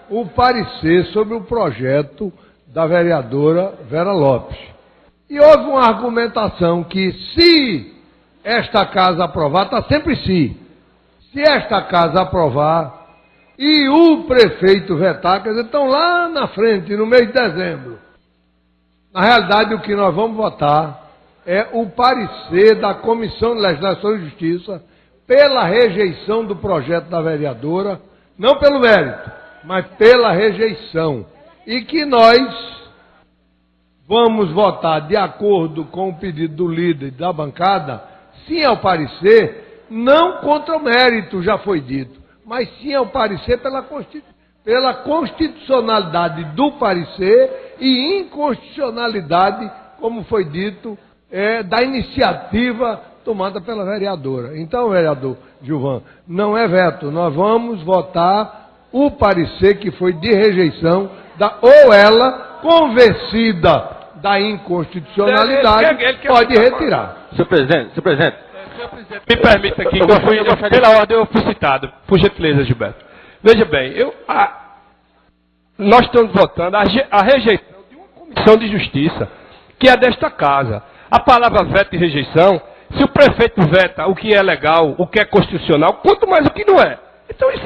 [SPEAKER 10] o parecer sobre o projeto da vereadora Vera Lopes. E houve uma argumentação que, se esta casa aprovar, está sempre se esta casa aprovar e o prefeito vetar, quer dizer, estão lá na frente, no mês de dezembro. Na realidade, o que nós vamos votar é o parecer da Comissão de Legislação e Justiça pela rejeição do projeto da vereadora, não pelo mérito, mas pela rejeição. E que nós vamos votar de acordo com o pedido do líder da bancada, sim ao parecer, não contra o mérito, já foi dito, mas sim ao parecer pela constitucionalidade do parecer e inconstitucionalidade, como foi dito, da iniciativa tomada pela vereadora. Então, vereador Gilvan, não é veto, nós vamos votar o parecer que foi de rejeição, ou ela, convencida da inconstitucionalidade, pode retirar.
[SPEAKER 3] Senhor presidente.
[SPEAKER 15] Me permita aqui, pela ordem eu fui citado, por gentileza, Gilberto. Veja bem, nós estamos votando a rejeição de uma comissão de justiça, que é desta casa. A palavra veto e rejeição, se o prefeito veta o que é legal, o que é constitucional, quanto mais o que não é. Então isso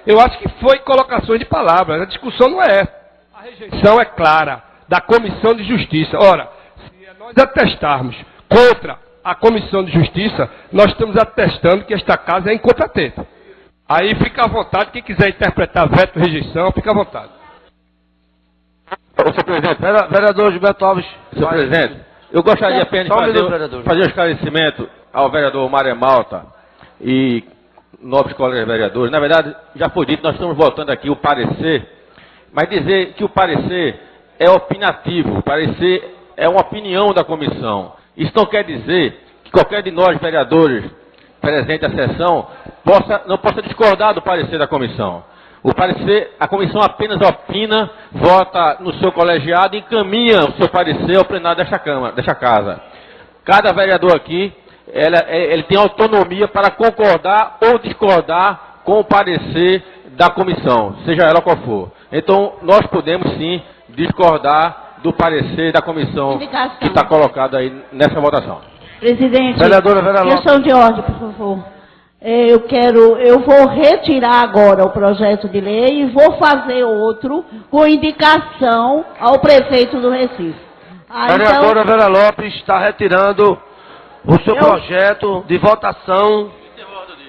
[SPEAKER 15] eu acho que foi colocações de palavras, a discussão não é essa. A rejeição é clara, da comissão de justiça. Ora, se nós atestarmos contra a comissão de justiça, nós estamos atestando que esta casa é incompetente. Aí fica à vontade, quem quiser interpretar veto e rejeição, fica à vontade.
[SPEAKER 3] Senhor presidente,
[SPEAKER 5] vereador Gilberto Alves.
[SPEAKER 3] Senhor presidente, eu gostaria apenas de fazer um esclarecimento ao vereador Mário Malta e nobres colegas vereadores. Na verdade, já foi dito, nós estamos votando aqui o parecer, mas dizer que o parecer é opinativo, o parecer é uma opinião da comissão. Isso não quer dizer que qualquer de nós, vereadores, presente à sessão, não possa discordar do parecer da comissão. O parecer, a comissão apenas opina, vota no seu colegiado e encaminha o seu parecer ao plenário desta casa. Cada vereador aqui, ele tem autonomia para concordar ou discordar com o parecer da comissão, seja ela qual for. Então, nós podemos sim discordar do parecer da comissão que está colocado aí nessa votação.
[SPEAKER 7] Presidente,
[SPEAKER 5] vereadora Vera Lopes.
[SPEAKER 7] Questão de ordem, por favor. Eu vou retirar agora o projeto de lei e vou fazer outro com indicação ao prefeito do Recife.
[SPEAKER 5] Vereadora Vera Lopes está retirando o seu projeto de votação.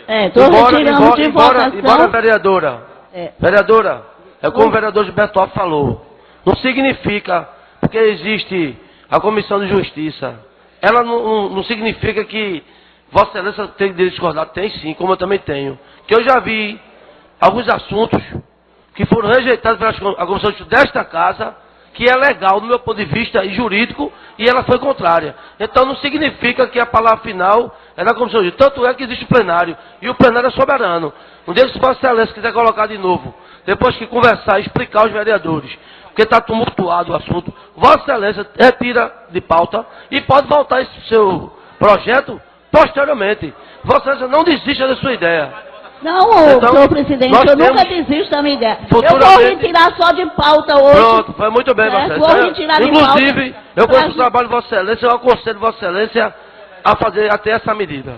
[SPEAKER 7] Estou retirando de votação.
[SPEAKER 5] Embora, vereadora. Vereadora, como o vereador Gilberto Alves falou, não significa, porque existe a Comissão de Justiça, ela não significa que Vossa Excelência tem direito de discordar. Tem sim, como eu também tenho. Que eu já vi alguns assuntos que foram rejeitados pela Comissão de Justiça desta casa, que é legal do meu ponto de vista e jurídico, e ela foi contrária. Então não significa que a palavra final é da Comissão de Justiça. Tanto é que existe o plenário, e o plenário é soberano. Um dia que Vossa Excelência quiser colocar de novo, depois que conversar e explicar aos vereadores, porque está tumultuado o assunto, Vossa Excelência retira de pauta e pode voltar esse seu projeto posteriormente. Vossa Excelência não desista da sua ideia.
[SPEAKER 7] Não, então, senhor presidente, eu nunca desisto da minha ideia. Eu vou retirar só de pauta hoje.
[SPEAKER 5] Pronto, foi muito bem, Vossa Excelência.
[SPEAKER 7] Vou retirar de pauta.
[SPEAKER 5] Inclusive, eu conheço o trabalho de Vossa Excelência, eu aconselho Vossa Excelência a fazer até essa medida.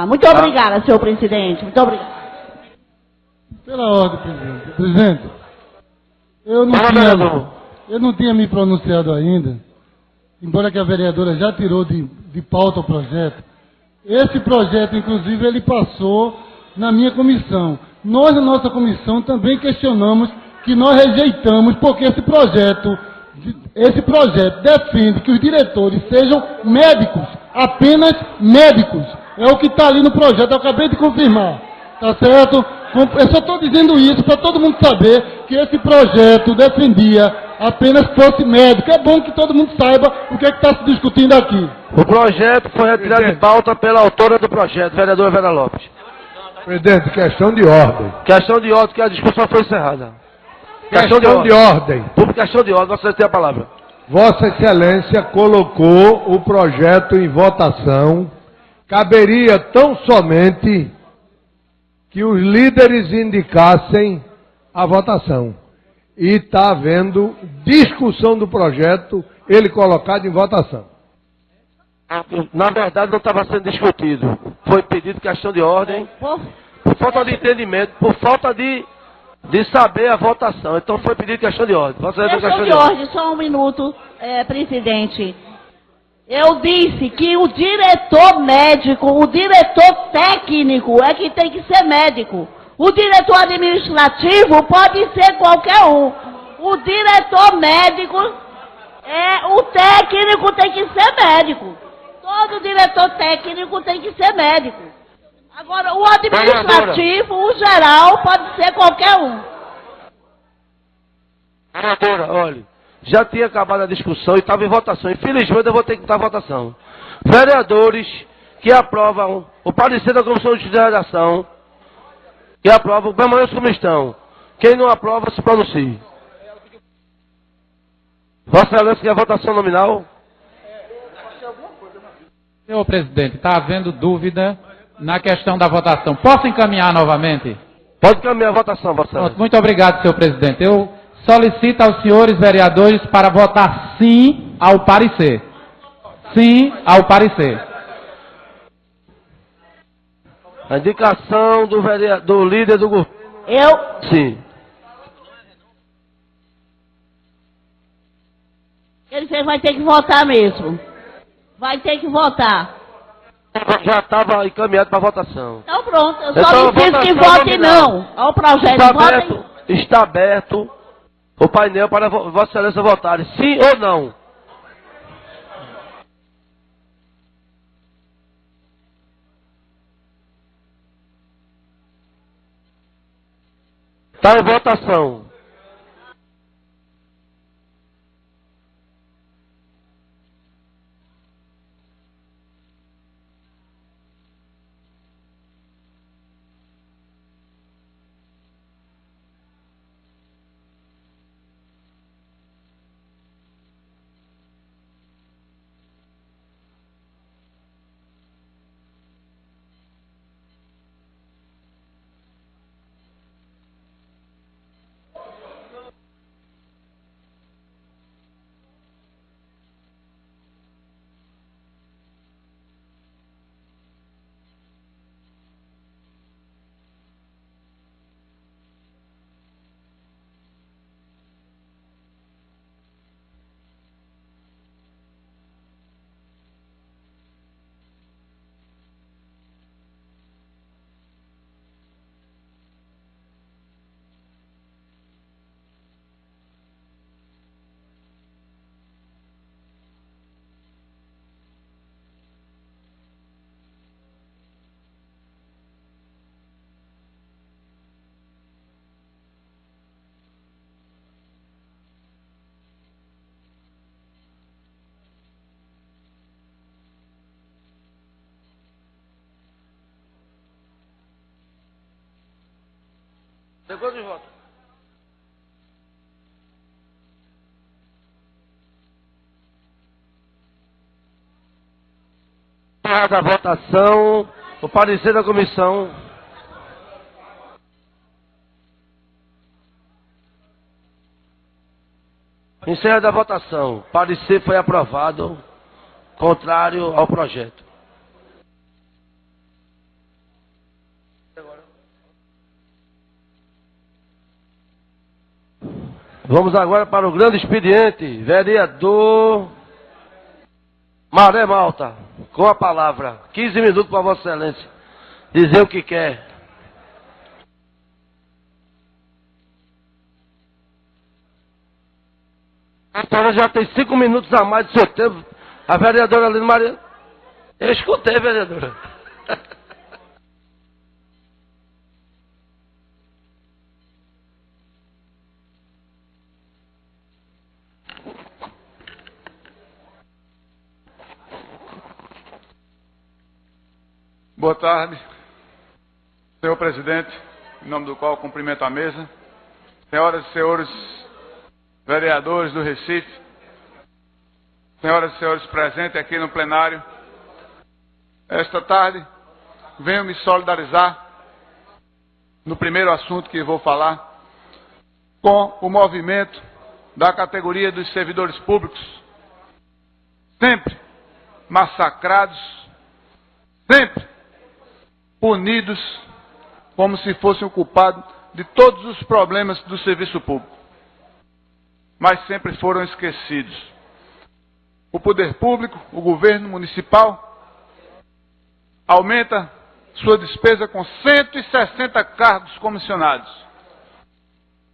[SPEAKER 7] Muito obrigada, senhor presidente. Muito obrigada.
[SPEAKER 16] Pela ordem, presidente. Presidente, eu não tinha me pronunciado ainda, embora que a vereadora já tirou de pauta o projeto. Esse projeto, inclusive, ele passou na minha comissão. Nós, na nossa comissão, também questionamos, que nós rejeitamos, porque esse projeto defende que os diretores sejam médicos apenas médicos. É o que está ali no projeto, eu acabei de confirmar. Tá certo? Eu só estou dizendo isso para todo mundo saber que esse projeto defendia apenas que fosse médico. É bom que todo mundo saiba o que é que está se discutindo aqui.
[SPEAKER 5] O projeto foi retirado de pauta pela autora do projeto, vereadora Vera Lopes.
[SPEAKER 10] Presidente, questão de ordem.
[SPEAKER 5] Questão de ordem, que a discussão foi encerrada.
[SPEAKER 10] Questão de ordem.
[SPEAKER 5] Por questão de ordem, você tem a palavra.
[SPEAKER 10] Vossa Excelência colocou o projeto em votação. Caberia tão somente que os líderes indicassem a votação. E está havendo discussão do projeto, ele colocado em votação.
[SPEAKER 5] Na verdade, não estava sendo discutido. Foi pedido questão de ordem, por falta de entendimento, por falta de saber a votação. Então foi pedido questão de ordem.
[SPEAKER 7] Questão de ordem, só um minuto, presidente. Eu disse que o diretor médico, o diretor técnico é que tem que ser médico. O diretor administrativo pode ser qualquer um. O diretor médico, o técnico tem que ser médico. Todo diretor técnico tem que ser médico. Agora, o administrativo, o geral, pode ser qualquer um.
[SPEAKER 5] Vereadora, olha, já tinha acabado a discussão e estava em votação. Infelizmente, eu vou ter que estar em votação. Vereadores que aprovam o parecer da Comissão de Redação, que aprovam, permaneçam como estão. Quem não aprova, se pronuncie. Vossa Excelência, quer votação nominal?
[SPEAKER 8] Senhor presidente, está havendo dúvida na questão da votação. Posso encaminhar novamente?
[SPEAKER 5] Pode encaminhar a votação, Vossa Excelência.
[SPEAKER 8] Muito obrigado, senhor presidente. Eu solicito aos senhores vereadores para votar sim ao parecer. Sim ao parecer.
[SPEAKER 5] A indicação do líder do governo. Sim.
[SPEAKER 7] Ele vai ter que votar mesmo. Vai ter que votar.
[SPEAKER 5] Já estava encaminhado para votação.
[SPEAKER 7] Então pronto, eu só preciso que vote não ao projeto.
[SPEAKER 5] Está aberto o painel para Vossa Excelência votarem, sim ou não. Está em votação. Depois de voto. A votação, o parecer da comissão. Encerra da votação. Parecer foi aprovado, contrário ao projeto. Vamos agora para o grande expediente. Vereador Maré Malta, com a palavra. 15 minutos para Vossa Excelência dizer o que quer. A senhora já tem 5 minutos a mais do seu tempo. A vereadora Aline Maria.
[SPEAKER 2] Eu escutei, vereadora.
[SPEAKER 11] Boa tarde, senhor presidente, em nome do qual cumprimento a mesa, senhoras e senhores vereadores do Recife, senhoras e senhores presentes aqui no plenário, esta tarde venho me solidarizar no primeiro assunto que vou falar com o movimento da categoria dos servidores públicos, sempre massacrados, sempre punidos como se fossem o culpado de todos os problemas do serviço público. Mas sempre foram esquecidos. O poder público, o governo municipal, aumenta sua despesa com 160 cargos comissionados.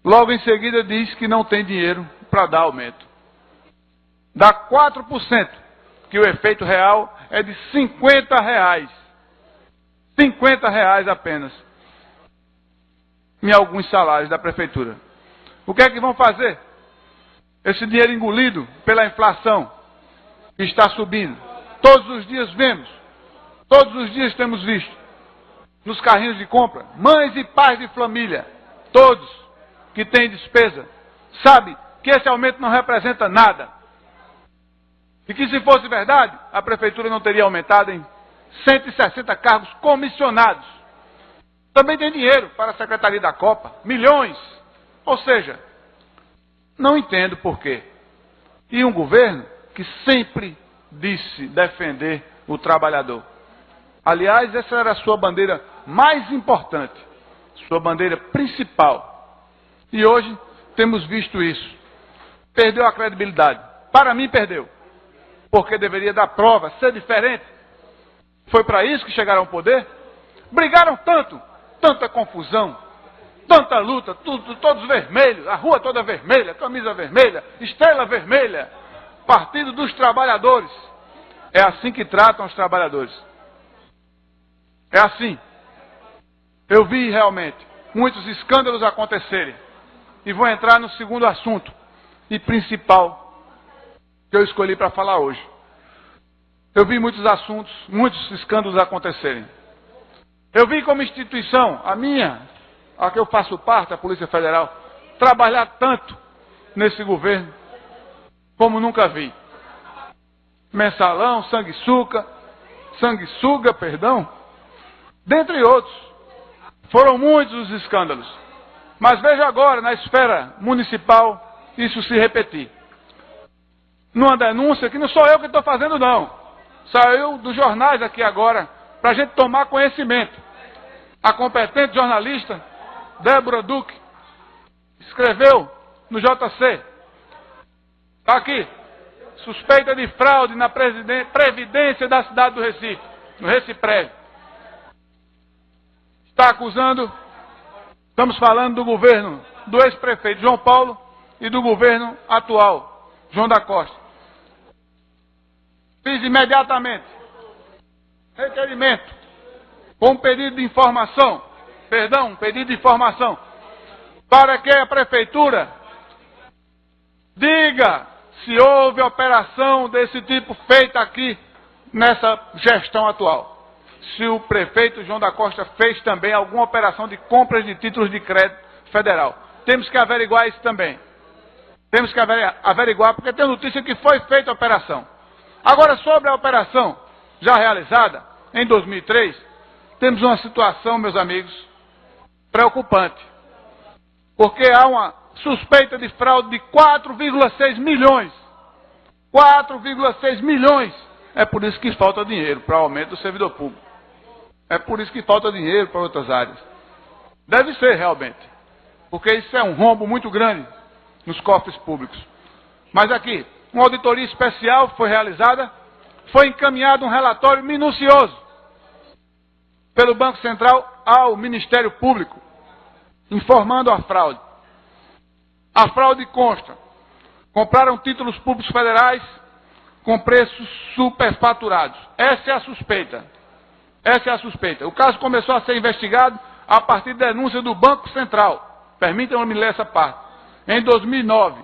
[SPEAKER 11] Logo em seguida diz que não tem dinheiro para dar aumento. Dá 4%, que o efeito real é de R$50. R$50 apenas, em alguns salários da prefeitura. O que é que vão fazer? Esse dinheiro engolido pela inflação, que está subindo. Todos os dias vemos, todos os dias temos visto, nos carrinhos de compra, mães e pais de família, todos que têm despesa, sabem que esse aumento não representa nada. E que se fosse verdade, a prefeitura não teria aumentado em 160 cargos comissionados. Também tem dinheiro para a Secretaria da Copa, milhões. Ou seja, não entendo por quê. E um governo que sempre disse defender o trabalhador. Aliás, essa era a sua bandeira mais importante, sua bandeira principal. E hoje temos visto isso. Perdeu a credibilidade. Para mim, perdeu. Porque deveria dar prova, ser diferente. Foi para isso que chegaram ao poder? Brigaram tanto, tanta confusão, tanta luta, todos vermelhos, a rua toda vermelha, camisa vermelha, estrela vermelha, Partido dos Trabalhadores. É assim que tratam os trabalhadores. É assim. Eu vi realmente muitos escândalos acontecerem. E vou entrar no segundo assunto e principal que eu escolhi para falar hoje. Eu vi muitos assuntos, muitos escândalos acontecerem. Eu vi como instituição, a que eu faço parte, a Polícia Federal, trabalhar tanto nesse governo como nunca vi. Mensalão, sanguessuga, dentre outros. Foram muitos os escândalos. Mas veja agora, na esfera municipal, isso se repetir. Numa denúncia que não sou eu que estou fazendo, não. Saiu dos jornais aqui agora, para a gente tomar conhecimento. A competente jornalista, Débora Duque, escreveu no JC. Está aqui. Suspeita de fraude na Previdência da cidade do Recife, no Reciprev. Está acusando, estamos falando do governo do ex-prefeito João Paulo e do governo atual, João da Costa. Fiz imediatamente requerimento com um pedido de informação, para que a prefeitura diga se houve operação desse tipo feita aqui nessa gestão atual. Se o prefeito João da Costa fez também alguma operação de compras de títulos de crédito federal. Temos que averiguar isso também. Temos que averiguar, porque tem notícia que foi feita a operação. Agora, sobre a operação já realizada em 2003, temos uma situação, meus amigos, preocupante. Porque há uma suspeita de fraude de 4,6 milhões. 4,6 milhões. É por isso que falta dinheiro para o aumento do servidor público. É por isso que falta dinheiro para outras áreas. Deve ser, realmente. Porque isso é um rombo muito grande nos cofres públicos. Mas aqui, uma auditoria especial foi realizada, foi encaminhado um relatório minucioso pelo Banco Central ao Ministério Público, informando a fraude. A fraude consta: compraram títulos públicos federais com preços superfaturados. Essa é a suspeita. Essa é a suspeita. O caso começou a ser investigado a partir da denúncia do Banco Central. Permitam-me ler essa parte. Em 2009,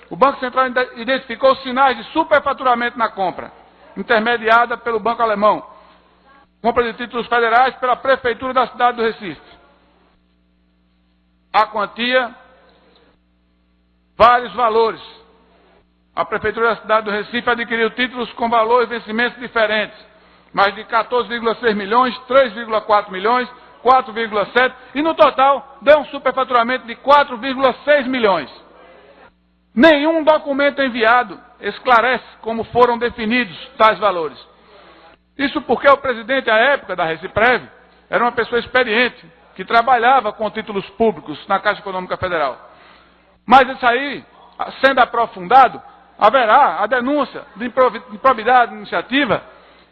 [SPEAKER 11] o Banco Central identificou sinais de superfaturamento na compra, intermediada pelo Banco Alemão. Compra de títulos federais pela Prefeitura da cidade do Recife. A quantia, vários valores. A Prefeitura da cidade do Recife adquiriu títulos com valor e vencimentos diferentes. Mais de 14,6 milhões, 3,4 milhões, 4,7 e no total deu um superfaturamento de 4,6 milhões. Nenhum documento enviado esclarece como foram definidos tais valores. Isso porque o presidente, à época da Reciprev, era uma pessoa experiente, que trabalhava com títulos públicos na Caixa Econômica Federal. Mas isso aí, sendo aprofundado, haverá a denúncia de improbidade de iniciativa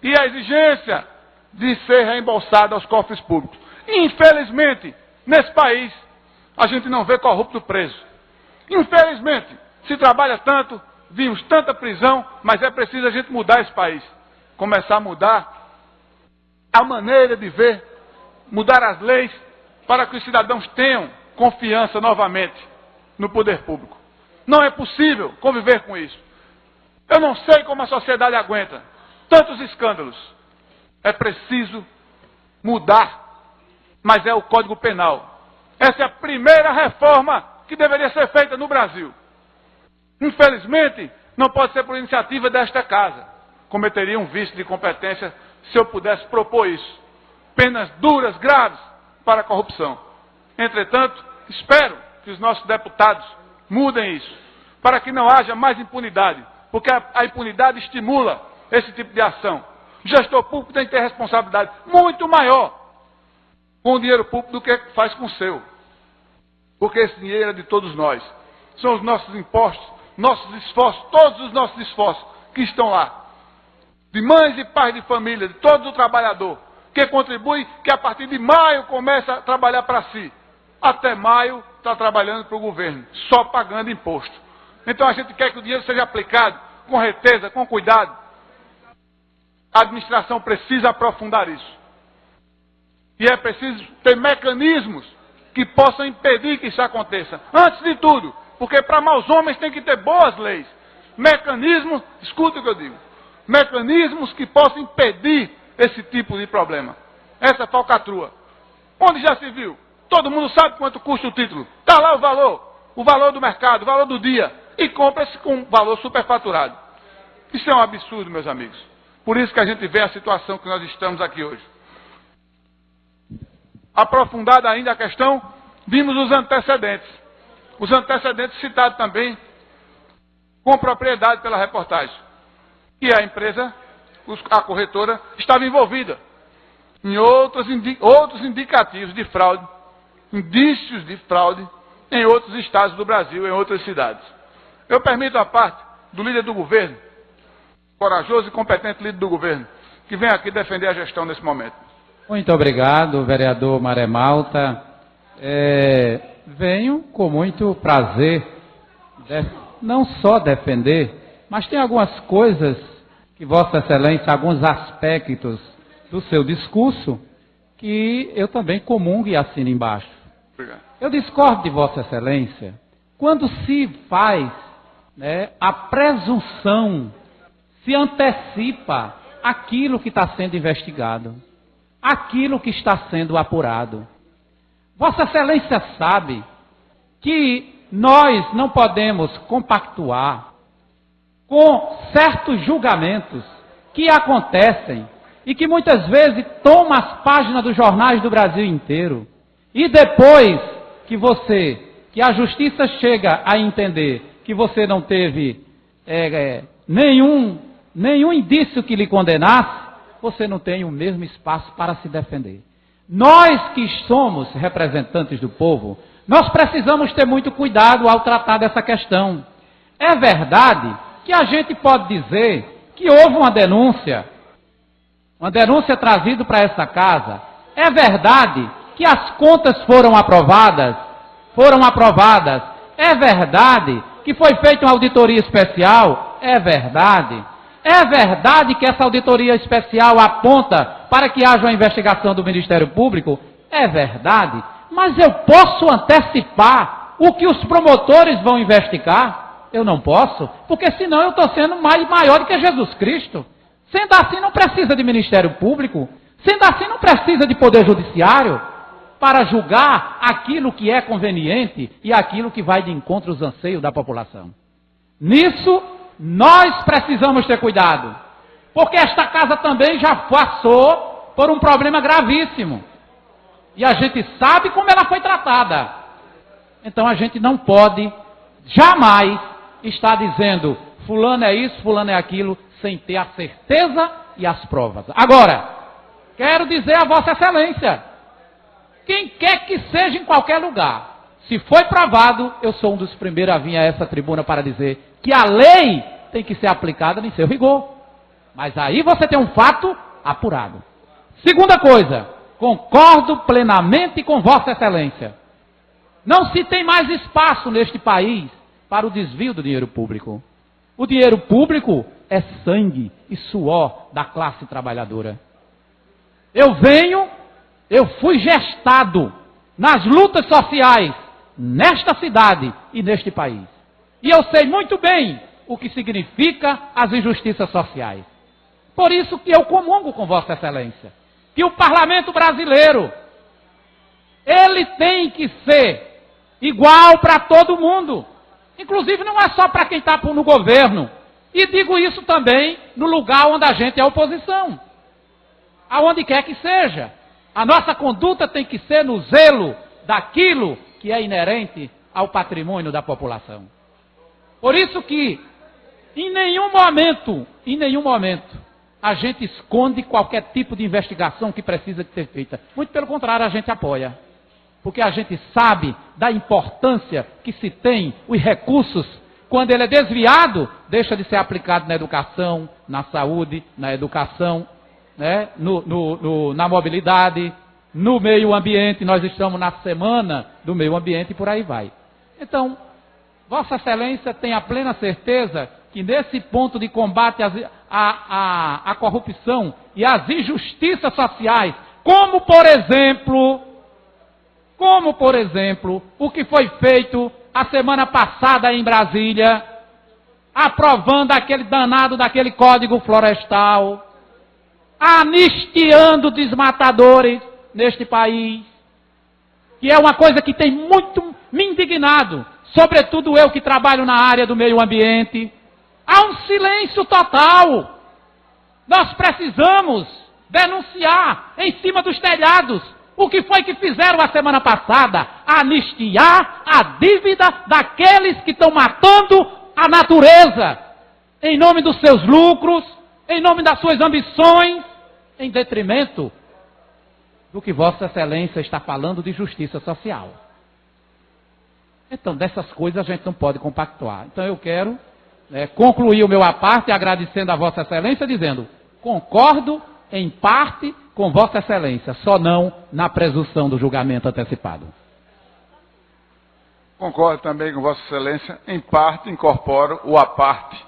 [SPEAKER 11] e a exigência de ser reembolsada aos cofres públicos. Infelizmente, nesse país, a gente não vê corrupto preso. Infelizmente, se trabalha tanto, vimos tanta prisão, mas é preciso a gente mudar esse país. Começar a mudar a maneira de ver, mudar as leis, para que os cidadãos tenham confiança novamente no poder público. Não é possível conviver com isso. Eu não sei como a sociedade aguenta tantos escândalos. É preciso mudar, mas é o Código Penal. Essa é a primeira reforma que deveria ser feita no Brasil. Infelizmente, não pode ser por iniciativa desta casa. Cometeria um vício de competência se eu pudesse propor isso. Penas duras, graves, para a corrupção. Entretanto, espero que os nossos deputados mudem isso, para que não haja mais impunidade, porque a impunidade estimula esse tipo de ação. O gestor público tem que ter responsabilidade muito maior com o dinheiro público do que faz com o seu. Porque esse dinheiro é de todos nós. São os nossos impostos, nossos esforços, todos os nossos esforços que estão lá. De mães e pais de família, de todo o trabalhador, que contribui, que a partir de maio começa a trabalhar para si. Até maio está trabalhando para o governo, só pagando imposto. Então a gente quer que o dinheiro seja aplicado com reteza, com cuidado. A administração precisa aprofundar isso. E é preciso ter mecanismos que possam impedir que isso aconteça. Antes de tudo, porque para maus homens tem que ter boas leis. Mecanismos, escuta o que eu digo, mecanismos que possam impedir esse tipo de problema. Essa falcatrua. Onde já se viu? Todo mundo sabe quanto custa o título. Está lá o valor do mercado, o valor do dia. E compra-se com valor superfaturado. Isso é um absurdo, meus amigos. Por isso que a gente vê a situação que nós estamos aqui hoje. Aprofundada ainda a questão, vimos os antecedentes. Os antecedentes citados também com propriedade pela reportagem. E a empresa, a corretora, estava envolvida em outros indicativos de fraude, indícios de fraude em outros estados do Brasil, em outras cidades. Eu permito a parte do líder do governo, corajoso e competente líder do governo, que vem aqui defender a gestão nesse momento.
[SPEAKER 8] Muito obrigado, vereador Maré Malta. Venho com muito prazer, não só defender, mas tem algumas coisas que Vossa Excelência, alguns aspectos do seu discurso, que eu também comungo e assino embaixo.
[SPEAKER 11] Obrigado.
[SPEAKER 8] Eu discordo de Vossa Excelência quando se faz, a presunção, se antecipa aquilo que está sendo investigado, aquilo que está sendo apurado. Vossa Excelência sabe que nós não podemos compactuar com certos julgamentos que acontecem e que muitas vezes tomam as páginas dos jornais do Brasil inteiro. E depois que a justiça chega a entender que você não teve nenhum indício que lhe condenasse, você não tem o mesmo espaço para se defender. Nós que somos representantes do povo, nós precisamos ter muito cuidado ao tratar dessa questão. É verdade que a gente pode dizer que houve uma denúncia trazida para essa casa. É verdade que as contas foram aprovadas. É verdade que foi feita uma auditoria especial. É verdade. É verdade que essa auditoria especial aponta para que haja uma investigação do Ministério Público? É verdade, mas eu posso antecipar o que os promotores vão investigar? Eu não posso, porque senão eu estou sendo maior do que Jesus Cristo. Sendo assim, não precisa de Ministério Público. Sendo assim, não precisa de Poder Judiciário para julgar aquilo que é conveniente e aquilo que vai de encontro aos anseios da população. Nisso, nós precisamos ter cuidado, porque esta casa também já passou por um problema gravíssimo. E a gente sabe como ela foi tratada. Então a gente não pode jamais estar dizendo fulano é isso, fulano é aquilo, sem ter a certeza e as provas. Agora, quero dizer a Vossa Excelência, quem quer que seja em qualquer lugar, se foi provado, eu sou um dos primeiros a vir a essa tribuna para dizer que a lei tem que ser aplicada em seu rigor. Mas aí você tem um fato apurado. Segunda coisa, concordo plenamente com Vossa Excelência. Não se tem mais espaço neste país para o desvio do dinheiro público. O dinheiro público é sangue e suor da classe trabalhadora. Eu fui gestado nas lutas sociais nesta cidade e neste país. E eu sei muito bem o que significa as injustiças sociais. Por isso que eu comungo com Vossa Excelência, que o Parlamento brasileiro, ele tem que ser igual para todo mundo. Inclusive não é só para quem está no governo. E digo isso também no lugar onde a gente é oposição. Aonde quer que seja. A nossa conduta tem que ser no zelo daquilo que é inerente ao patrimônio da população. Por isso que, em nenhum momento, a gente esconde qualquer tipo de investigação que precisa de ser feita. Muito pelo contrário, a gente apoia. Porque a gente sabe da importância que se tem os recursos. Quando ele é desviado, deixa de ser aplicado na educação, na saúde, na educação, né? Na mobilidade, no meio ambiente. Nós estamos na semana do meio ambiente e por aí vai. Então, Vossa Excelência tem a plena certeza que nesse ponto de combate à corrupção e às injustiças sociais, como por exemplo, o que foi feito a semana passada em Brasília, aprovando aquele danado daquele Código Florestal, anistiando desmatadores neste país, que é uma coisa que tem muito me indignado, sobretudo eu que trabalho na área do meio ambiente. Há um silêncio total. Nós precisamos denunciar em cima dos telhados o que foi que fizeram a semana passada, anistiar a dívida daqueles que estão matando a natureza, em nome dos seus lucros, em nome das suas ambições, em detrimento do que Vossa Excelência está falando de justiça social. Então, dessas coisas a gente não pode compactuar. Então, eu quero concluir o meu à parte agradecendo a Vossa Excelência, dizendo, concordo em parte com Vossa Excelência, só não na presunção do julgamento antecipado.
[SPEAKER 11] Concordo também com Vossa Excelência, em parte incorporo o à parte.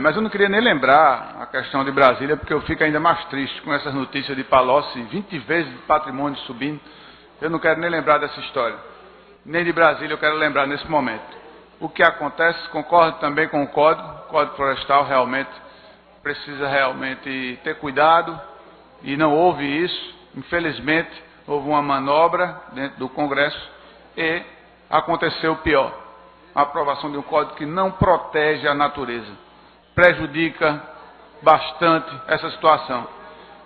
[SPEAKER 11] Mas eu não queria nem lembrar a questão de Brasília, porque eu fico ainda mais triste com essas notícias de Palocci, 20 vezes de patrimônio subindo. Eu não quero nem lembrar dessa história. Nem de Brasília eu quero lembrar nesse momento. O que acontece, concordo também com o Código Florestal realmente precisa ter cuidado, e não houve isso. Infelizmente, houve uma manobra dentro do Congresso e aconteceu o pior. A aprovação de um código que não protege a natureza. Prejudica bastante essa situação.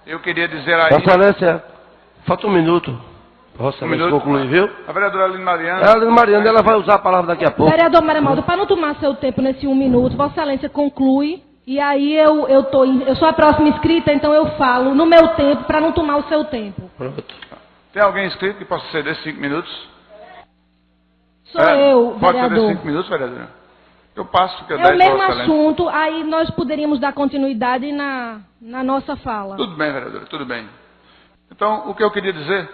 [SPEAKER 11] Eu queria dizer aí...
[SPEAKER 2] Vossa Excelência, falta um minuto. Vossa Excelência concluir, viu?
[SPEAKER 11] A vereadora Aline Mariana...
[SPEAKER 2] A Aline Mariana, ela vai usar a palavra daqui a pouco.
[SPEAKER 4] Vereador Marimaldo, para não tomar seu tempo nesse 1 minuto, Vossa Excelência conclui, e aí eu sou a próxima inscrita, então eu falo no meu tempo, para não tomar o seu tempo.
[SPEAKER 2] Pronto.
[SPEAKER 11] Tem alguém inscrito que possa ceder 5 minutos?
[SPEAKER 4] Sou eu,
[SPEAKER 11] pode
[SPEAKER 4] vereador.
[SPEAKER 11] ceder 5 minutos, vereadora? Eu passo, porque
[SPEAKER 4] é o mesmo assunto, aí nós poderíamos dar continuidade na nossa fala.
[SPEAKER 11] Tudo bem, vereadora, tudo bem. Então, o que eu queria dizer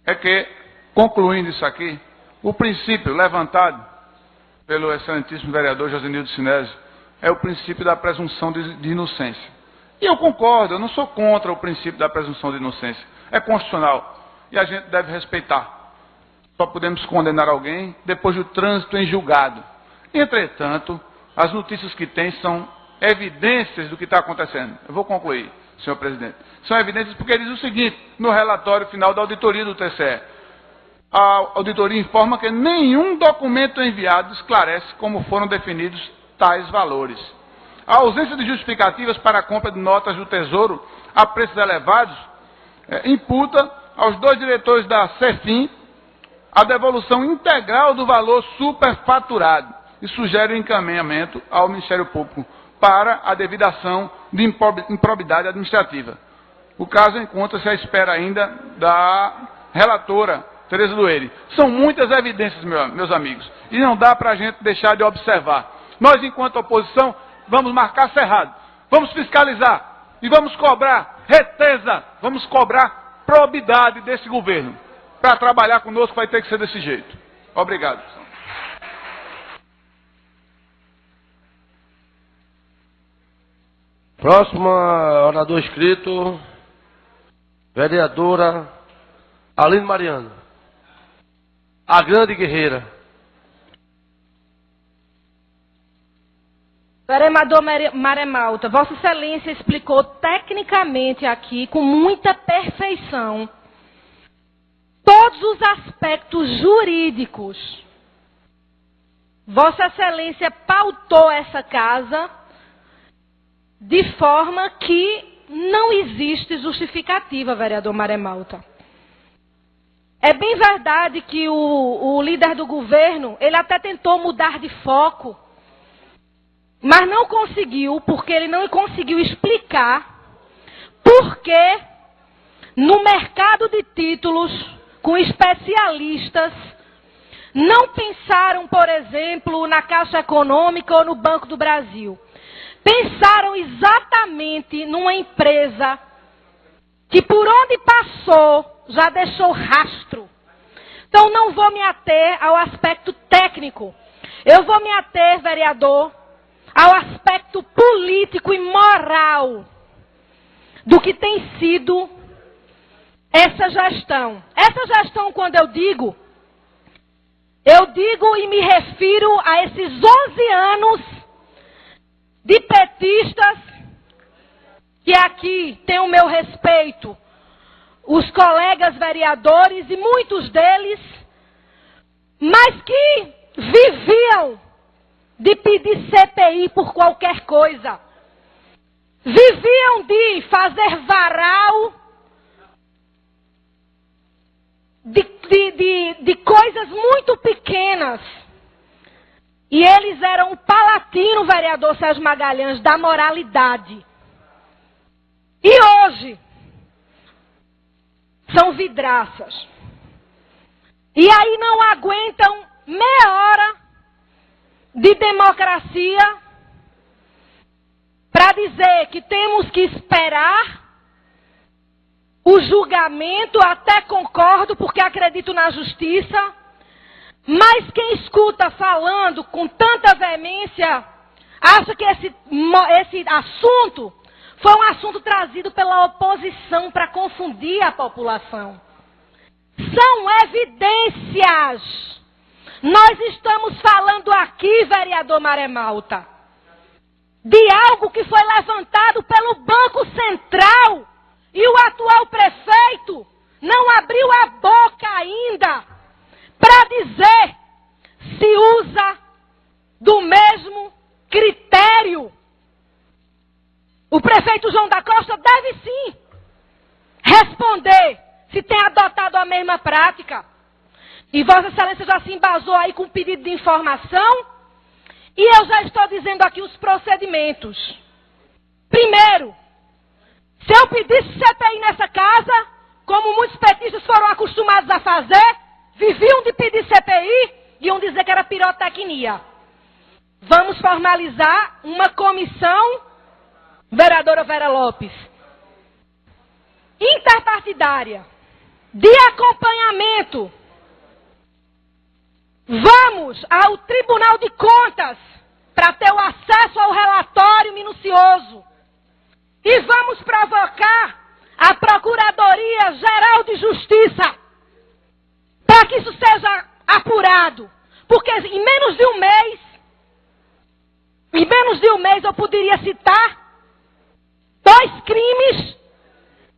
[SPEAKER 11] é que, concluindo isso aqui, o princípio levantado pelo excelentíssimo vereador Josenildo Sinésio é o princípio da presunção de inocência. E eu concordo, eu não sou contra o princípio da presunção de inocência. É constitucional e a gente deve respeitar. Só podemos condenar alguém depois do trânsito em julgado. Entretanto, as notícias que tem são evidências do que está acontecendo. Eu vou concluir, senhor presidente. São evidências porque diz o seguinte, no relatório final da auditoria do TCE. A auditoria informa que nenhum documento enviado esclarece como foram definidos tais valores. A ausência de justificativas para a compra de notas do Tesouro a preços elevados imputa aos 2 diretores da CEFIM a devolução integral do valor superfaturado e sugere o encaminhamento ao Ministério Público para a devida ação de improbidade administrativa. O caso encontra-se à espera ainda da relatora Tereza Lueri. São muitas evidências, meus amigos, e não dá para a gente deixar de observar. Nós, enquanto oposição, vamos marcar cerrado, vamos fiscalizar e vamos cobrar reteza, vamos cobrar probidade desse governo. Para trabalhar conosco vai ter que ser desse jeito. Obrigado.
[SPEAKER 2] Próxima orador inscrito, vereadora Aline Mariano, a grande guerreira.
[SPEAKER 4] Vereador Maremalta, Vossa Excelência explicou tecnicamente aqui, com muita perfeição, todos os aspectos jurídicos. Vossa Excelência pautou essa casa de forma que não existe justificativa, vereador Maremalta. É bem verdade que o líder do governo, ele até tentou mudar de foco, mas não conseguiu, porque ele não conseguiu explicar por que no mercado de títulos, com especialistas, não pensaram, por exemplo, na Caixa Econômica ou no Banco do Brasil. Pensaram exatamente numa empresa que por onde passou já deixou rastro. Então não vou me ater ao aspecto técnico. Eu vou me ater, vereador, ao aspecto político e moral do que tem sido essa gestão. Essa gestão, quando eu digo e me refiro a esses 11 anos de petistas, que aqui tem o meu respeito, os colegas vereadores e muitos deles, mas que viviam de pedir CPI por qualquer coisa. Viviam de fazer varal de coisas muito pequenas. E eles eram o palatino, vereador Sérgio Magalhães, da moralidade. E hoje são vidraças. E aí não aguentam meia hora de democracia para dizer que temos que esperar o julgamento. Até concordo, porque acredito na justiça, mas quem escuta falando com tanta veemência acha que esse assunto foi um assunto trazido pela oposição para confundir a população. São evidências. Nós estamos falando aqui, vereador Maremalta, de algo que foi levantado pelo Banco Central e o atual prefeito não abriu a boca ainda para dizer se usa do mesmo critério. O prefeito João da Costa deve sim responder se tem adotado a mesma prática. E Vossa Excelência já se embasou aí com pedido de informação. E eu já estou dizendo aqui os procedimentos. Primeiro, se eu pedisse CPI nessa casa, como muitos petistas foram acostumados a fazer, viviam de pedir CPI e iam dizer que era pirotecnia. Vamos formalizar uma comissão, vereadora Vera Lopes, interpartidária, de acompanhamento. Vamos ao Tribunal de Contas para ter o acesso ao relatório minucioso. E vamos provocar a Procuradoria-Geral de Justiça para que isso seja apurado. Porque em menos de um mês eu poderia citar 2 crimes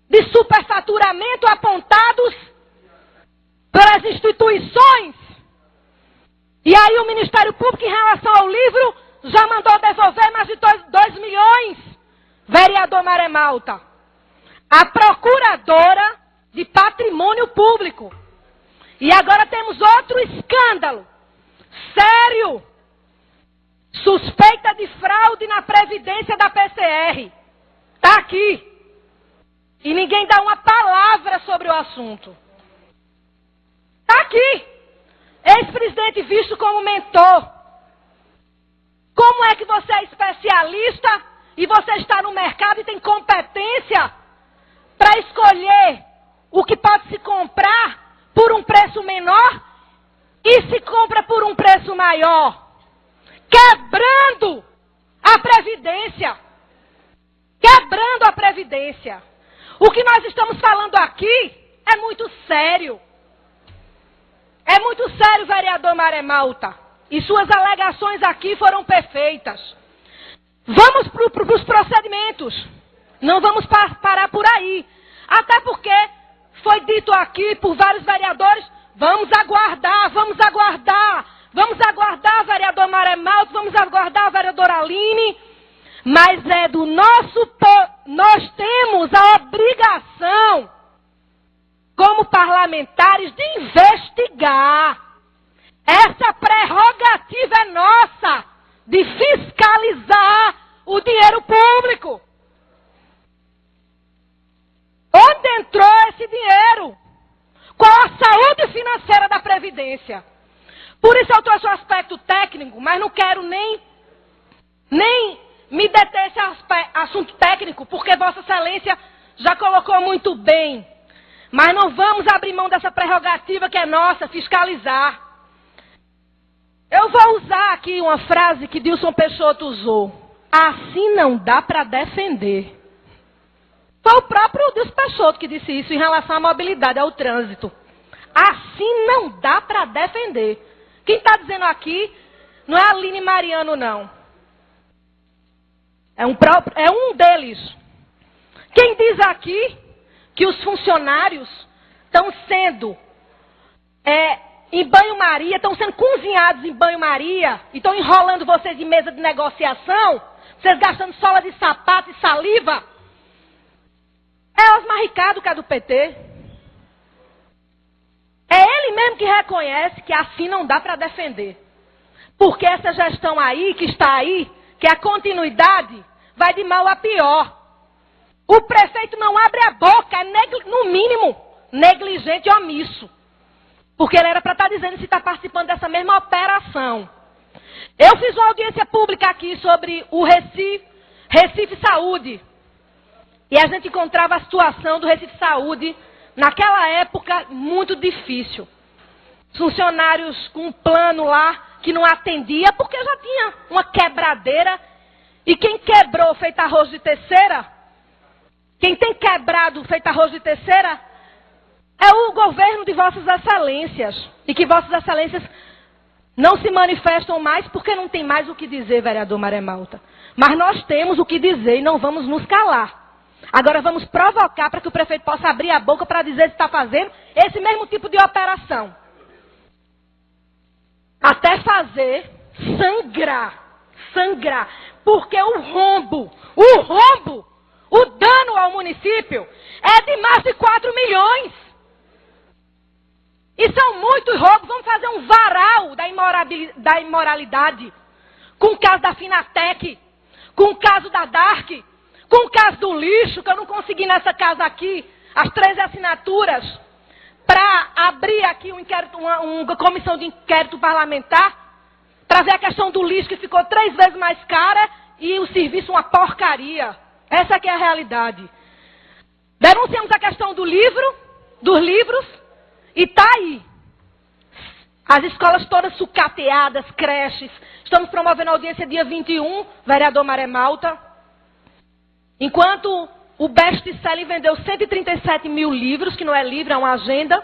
[SPEAKER 4] de superfaturamento apontados pelas instituições. E aí o Ministério Público, em relação ao livro, já mandou devolver mais de 2 milhões, vereador Maré Malta. A Procuradora de Patrimônio Público. E agora temos outro escândalo sério. Suspeita de fraude na Previdência da PCR. Está aqui. E ninguém dá uma palavra sobre o assunto. Está aqui. Ex-presidente visto como mentor. Como é que você é especialista e você está no mercado e tem competência para escolher o que pode se comprar por um preço menor e se compra por um preço maior? Quebrando a Previdência. Quebrando a Previdência. O que nós estamos falando aqui é muito sério. É muito sério, vereador Maré Malta. E suas alegações aqui foram perfeitas. Vamos para os procedimentos. Não vamos parar por aí. Até porque foi dito aqui por vários vereadores, vamos aguardar, vamos aguardar. Vamos aguardar, vereador Maré Malta, vamos aguardar a vereadora Aline. Mas é do nós temos a obrigação, como parlamentares, de investigar. Essa prerrogativa é nossa, de fiscalizar o dinheiro público. Onde entrou esse dinheiro? Qual a saúde financeira da Previdência? Por isso eu trouxe o aspecto técnico, mas não quero nem me deter esse assunto técnico, porque Vossa Excelência já colocou muito bem. Mas não vamos abrir mão dessa prerrogativa que é nossa, fiscalizar. Eu vou usar aqui uma frase que Dilson Peixoto usou. Assim não dá para defender. Foi o próprio Dilson Peixoto que disse isso em relação à mobilidade, ao trânsito. Assim não dá para defender. Quem está dizendo aqui não é a Aline Mariano, não. É um deles. Quem diz aqui que os funcionários estão sendo em banho-maria, estão sendo cozinhados em banho-maria, e estão enrolando vocês em mesa de negociação, vocês gastando sola de sapato e saliva, é Osmar Ricardo, que é do PT. É ele mesmo que reconhece que assim não dá para defender. Porque essa gestão aí, que está aí, que é a continuidade, vai de mal a pior. O prefeito não abre a boca, é no mínimo negligente e omisso. Porque ele era para estar dizendo se está participando dessa mesma operação. Eu fiz uma audiência pública aqui sobre o Recife Saúde. E a gente encontrava a situação do Recife Saúde, naquela época, muito difícil. Funcionários com um plano lá que não atendia, porque já tinha uma quebradeira. E quem quebrou feito arroz de terceira, quem tem quebrado feito arroz de terceira, é o governo de Vossas Excelências. E que Vossas Excelências não se manifestam mais porque não tem mais o que dizer, vereador Maré Malta. Mas nós temos o que dizer e não vamos nos calar. Agora vamos provocar para que o prefeito possa abrir a boca para dizer se está fazendo esse mesmo tipo de operação. Até fazer sangrar. Porque o rombo, o dano ao município é de mais de 4 milhões. E são muitos roubos. Vamos fazer um varal da imoralidade. Com o caso da Finatec, com o caso da Dark, com o caso do lixo, que eu não consegui nessa casa aqui, as 13 assinaturas, para abrir aqui uma comissão de inquérito parlamentar, para ver a questão do lixo, que ficou 3 vezes mais cara, e o serviço uma porcaria. Essa aqui é a realidade. Denunciamos a questão dos livros, e está aí. As escolas todas sucateadas, creches. Estamos promovendo audiência dia 21, vereador Maré Malta. Enquanto o best-seller vendeu 137 mil livros, que não é livro, é uma agenda.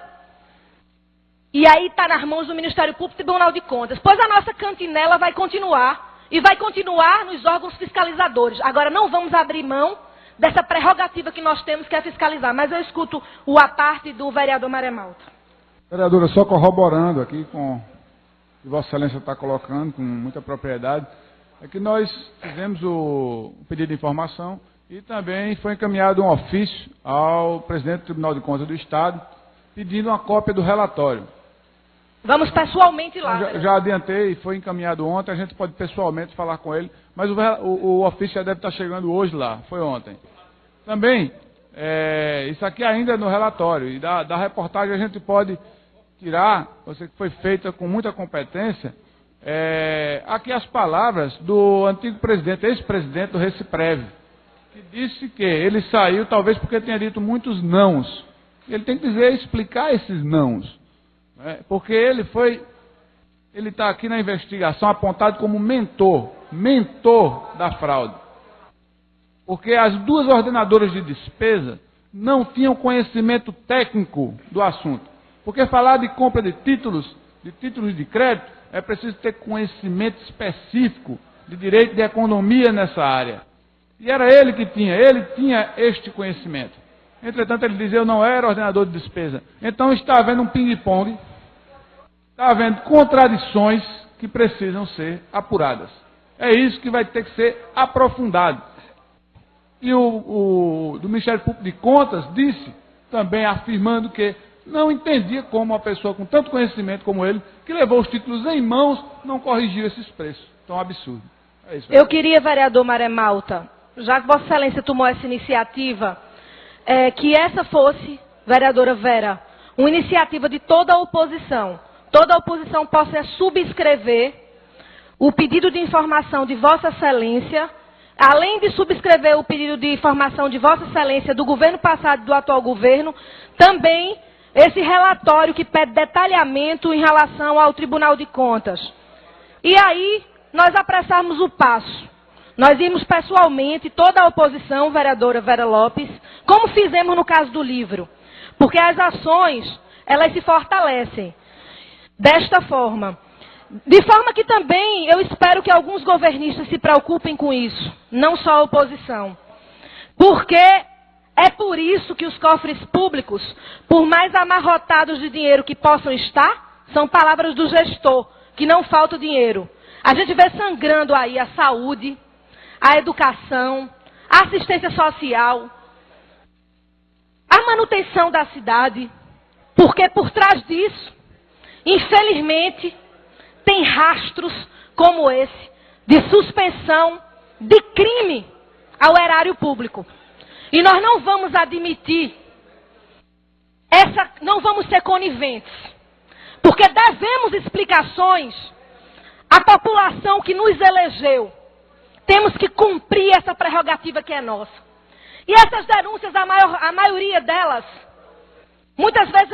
[SPEAKER 4] E aí está nas mãos do Ministério Público e Tribunal de Contas. Pois a nossa cantinela vai continuar, e vai continuar nos órgãos fiscalizadores. Agora, não vamos abrir mão dessa prerrogativa que nós temos, que é fiscalizar. Mas eu escuto o à parte do vereador Maré Malta.
[SPEAKER 11] Vereadora, só corroborando aqui com o que Vossa Excelência está colocando, com muita propriedade, é que nós fizemos o pedido de informação e também foi encaminhado um ofício ao presidente do Tribunal de Contas do Estado, pedindo uma cópia do relatório.
[SPEAKER 4] Vamos pessoalmente lá.
[SPEAKER 11] Já adiantei, foi encaminhado ontem, a gente pode pessoalmente falar com ele, mas o ofício já deve estar chegando hoje lá, foi ontem. Também, isso aqui ainda é no relatório, e da reportagem a gente pode tirar, você que foi feita com muita competência, aqui as palavras do antigo presidente, ex-presidente do Reciprev, que disse que ele saiu talvez porque tinha dito muitos nãos. Ele tem que explicar esses nãos. Porque ele está aqui na investigação apontado como mentor da fraude. Porque as duas ordenadoras de despesa não tinham conhecimento técnico do assunto. Porque falar de compra de títulos de crédito, é preciso ter conhecimento específico de direito de economia nessa área. E era ele que tinha este conhecimento. Entretanto, ele dizia, eu não era ordenador de despesa. Então está havendo um ping-pong, está havendo contradições que precisam ser apuradas. É isso que vai ter que ser aprofundado. E o do Ministério Público de Contas disse, também afirmando que não entendia como uma pessoa com tanto conhecimento como ele, que levou os títulos em mãos, não corrigiu esses preços. Tão absurdo. É isso.
[SPEAKER 4] Eu queria, vereador Maré Malta, já que Vossa Excelência tomou essa iniciativa, que essa fosse, vereadora Vera, uma iniciativa de toda a oposição. Toda a oposição possa subscrever o pedido de informação de Vossa Excelência, além de subscrever o pedido de informação de Vossa Excelência do governo passado e do atual governo, também esse relatório que pede detalhamento em relação ao Tribunal de Contas. E aí, nós apressarmos o passo. Nós irmos pessoalmente, toda a oposição, vereadora Vera Lopes, como fizemos no caso do livro. Porque as ações, elas se fortalecem desta forma. De forma que também eu espero que alguns governistas se preocupem com isso, não só a oposição. Porque é por isso que os cofres públicos, por mais amarrotados de dinheiro que possam estar, são palavras do gestor, que não falta dinheiro. A gente vê sangrando aí a saúde, a educação, a assistência social, a manutenção da cidade, porque por trás disso, infelizmente, tem rastros como esse, de suspensão de crime ao erário público. E nós não vamos admitir, não vamos ser coniventes, porque devemos explicações à população que nos elegeu. Temos que cumprir essa prerrogativa que é nossa. E essas denúncias, a maioria delas, muitas vezes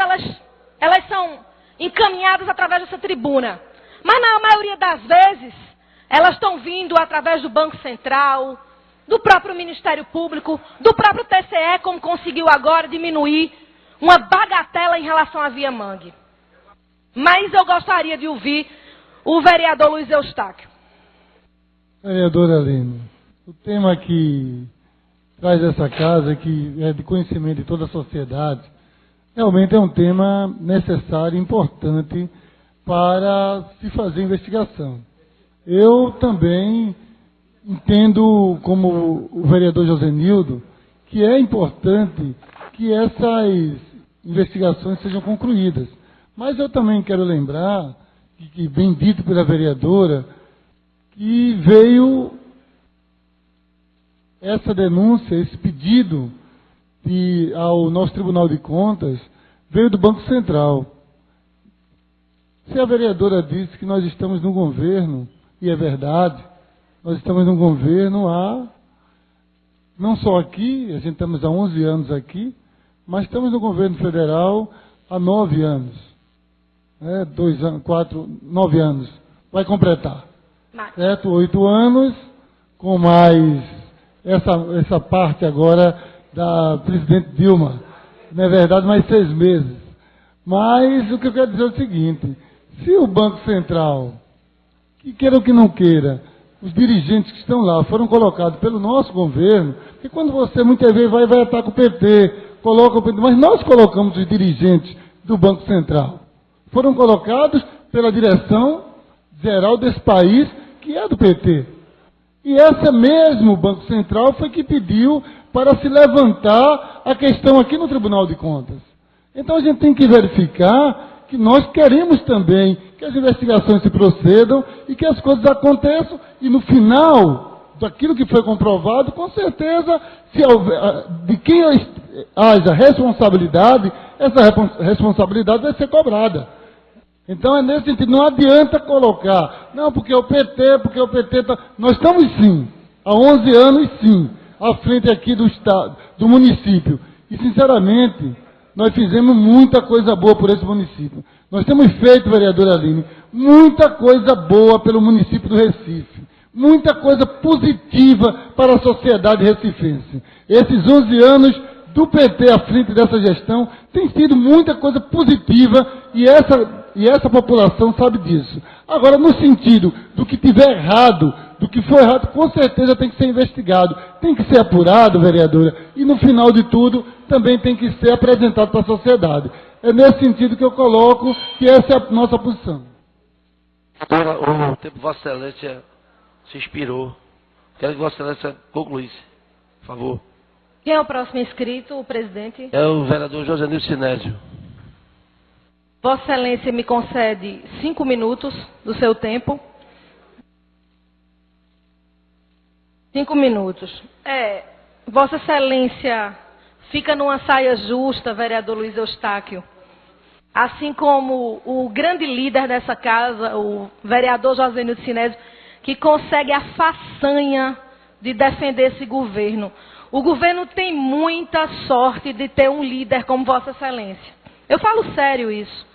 [SPEAKER 4] elas são encaminhadas através dessa tribuna. Mas na maioria das vezes, elas estão vindo através do Banco Central, do próprio Ministério Público, do próprio TCE, como conseguiu agora diminuir uma bagatela em relação à Via Mangue. Mas eu gostaria de ouvir o vereador Luiz Eustáquio.
[SPEAKER 16] Vereadora Aline, o tema que traz essa casa, que é de conhecimento de toda a sociedade, realmente é um tema necessário e importante para se fazer investigação. Eu também entendo, como o vereador Josenildo, que é importante que essas investigações sejam concluídas. Mas eu também quero lembrar, que bem dito pela vereadora, que veio essa denúncia, esse pedido ao nosso Tribunal de Contas, veio do Banco Central. Se a vereadora disse que nós estamos no governo, e é verdade, nós estamos no governo não só aqui, a gente estamos há 11 anos aqui, mas estamos no governo federal há 9 anos. né, 2 anos, 4, 9 anos, vai completar. Certo? 8 anos, com mais essa parte agora da presidente Dilma. Na verdade, mais 6 meses. Mas o que eu quero dizer é o seguinte, se o Banco Central, que queira ou que não queira, os dirigentes que estão lá foram colocados pelo nosso governo, porque quando você muitas vezes vai estar com o PT, coloca o PT, mas nós colocamos os dirigentes do Banco Central. Foram colocados pela direção geral desse país, que é do PT. E esse mesmo Banco Central foi que pediu para se levantar a questão aqui no Tribunal de Contas. Então a gente tem que verificar que nós queremos também que as investigações se procedam e que as coisas aconteçam e no final daquilo que foi comprovado, com certeza, se houver, de quem haja responsabilidade, essa responsabilidade vai ser cobrada. Então é nesse sentido, não adianta colocar, não, porque o PT está... Nós estamos sim, há 11 anos sim, à frente aqui do estado, do município. E sinceramente, nós fizemos muita coisa boa por esse município. Nós temos feito, vereadora Aline, muita coisa boa pelo município do Recife. Muita coisa positiva para a sociedade recifense. Esses 11 anos do PT à frente dessa gestão tem sido muita coisa positiva e essa população sabe disso. Agora, no sentido do que tiver errado, do que for errado, com certeza tem que ser investigado, tem que ser apurado, vereadora, e no final de tudo também tem que ser apresentado para a sociedade. É nesse sentido que eu coloco que essa é a nossa posição.
[SPEAKER 2] O tempo de Vossa Excelência se inspirou. Quero que Vossa Excelência concluísse, por favor.
[SPEAKER 4] Quem é o próximo inscrito, o presidente?
[SPEAKER 2] É o vereador José Nilson Sinésio.
[SPEAKER 4] Vossa Excelência me concede 5 minutos do seu tempo. 5 minutos. Vossa Excelência fica numa saia justa, vereador Luiz Eustáquio. Assim como o grande líder dessa casa, o vereador José Nilson Sinésio, que consegue a façanha de defender esse governo. O governo tem muita sorte de ter um líder como Vossa Excelência. Eu falo sério isso.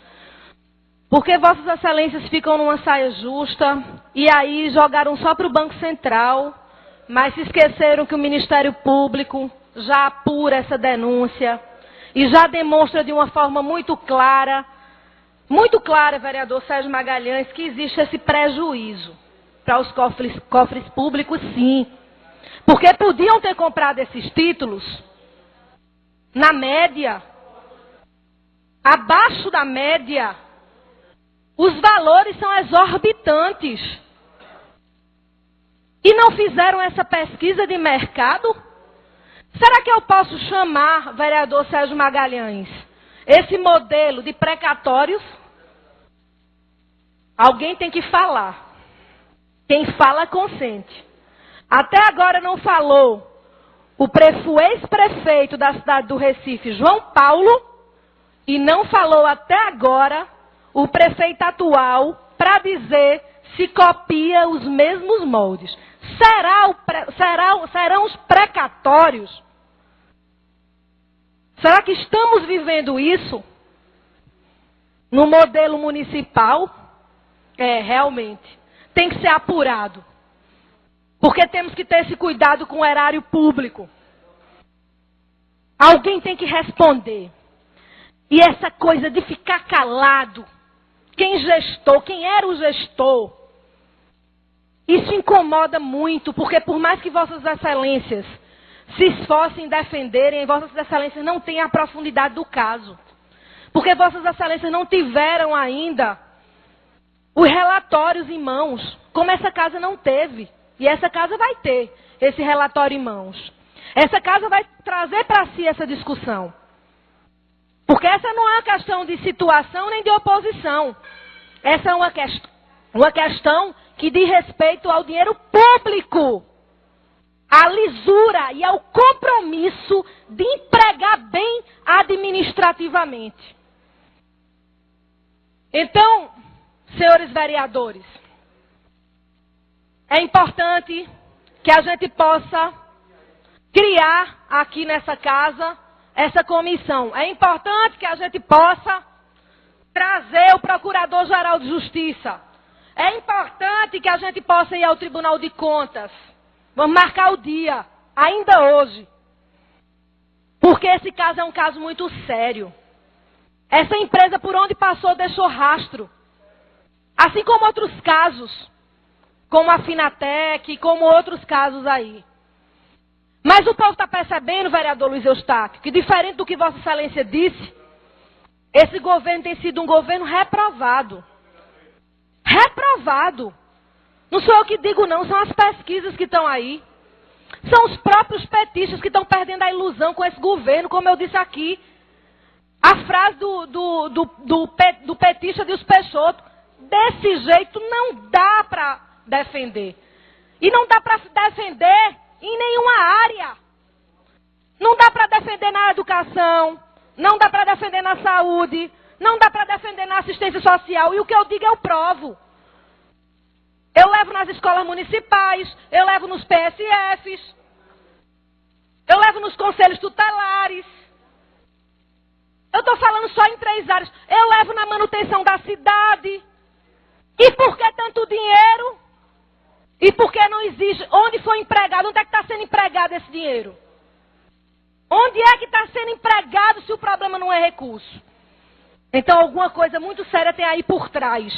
[SPEAKER 4] Porque Vossas Excelências ficam numa saia justa e aí jogaram só para o Banco Central, mas se esqueceram que o Ministério Público já apura essa denúncia e já demonstra de uma forma muito clara, vereador Sérgio Magalhães, que existe esse prejuízo para os cofres públicos, sim. Porque podiam ter comprado esses títulos na média, abaixo da média. Os valores são exorbitantes. E não fizeram essa pesquisa de mercado? Será que eu posso chamar, vereador Sérgio Magalhães, esse modelo de precatórios? Alguém tem que falar. Quem fala, consente. Até agora não falou o ex-prefeito da cidade do Recife, João Paulo, e não falou até agora o prefeito atual para dizer se copia os mesmos moldes. Serão os precatórios? Será que estamos vivendo isso no modelo municipal? Realmente. Tem que ser apurado. Porque temos que ter esse cuidado com o erário público. Alguém tem que responder. E essa coisa de ficar calado, quem era o gestor, isso incomoda muito, porque por mais que Vossas Excelências se esforcem em defenderem, Vossas Excelências não têm a profundidade do caso. Porque Vossas Excelências não tiveram ainda os relatórios em mãos, como essa casa não teve. E essa casa vai ter esse relatório em mãos. Essa casa vai trazer para si essa discussão. Porque essa não é uma questão de situação nem de oposição. Essa é uma questão que diz respeito ao dinheiro público, à lisura e ao compromisso de empregar bem administrativamente. Então, senhores vereadores, é importante que a gente possa criar aqui nessa casa essa comissão. É importante que a gente possa trazer o Procurador-Geral de Justiça. É importante que a gente possa ir ao Tribunal de Contas. Vamos marcar o dia, ainda hoje. Porque esse caso é um caso muito sério. Essa empresa, por onde passou, deixou rastro. Assim como outros casos, como a Finatec, como outros casos aí. Mas o povo está percebendo, vereador Luiz Eustáquio, que diferente do que Vossa Excelência disse, esse governo tem sido um governo reprovado. Reprovado. Não sou eu que digo não, são as pesquisas que estão aí. São os próprios petistas que estão perdendo a ilusão com esse governo, como eu disse aqui. A frase do petista de Os Peixoto, desse jeito não dá para defender. E não dá para defender em nenhuma área. Não dá para defender na educação, não dá para defender na saúde, não dá para defender na assistência social. E o que eu digo eu provo. Eu levo nas escolas municipais, eu levo nos PSFs, eu levo nos conselhos tutelares. Eu estou falando só em 3 áreas. Eu levo na manutenção da cidade. E por que tanto dinheiro? E por que não existe? Onde foi empregado? Onde é que está sendo empregado esse dinheiro? Onde é que está sendo empregado se o problema não é recurso? Então alguma coisa muito séria tem aí por trás.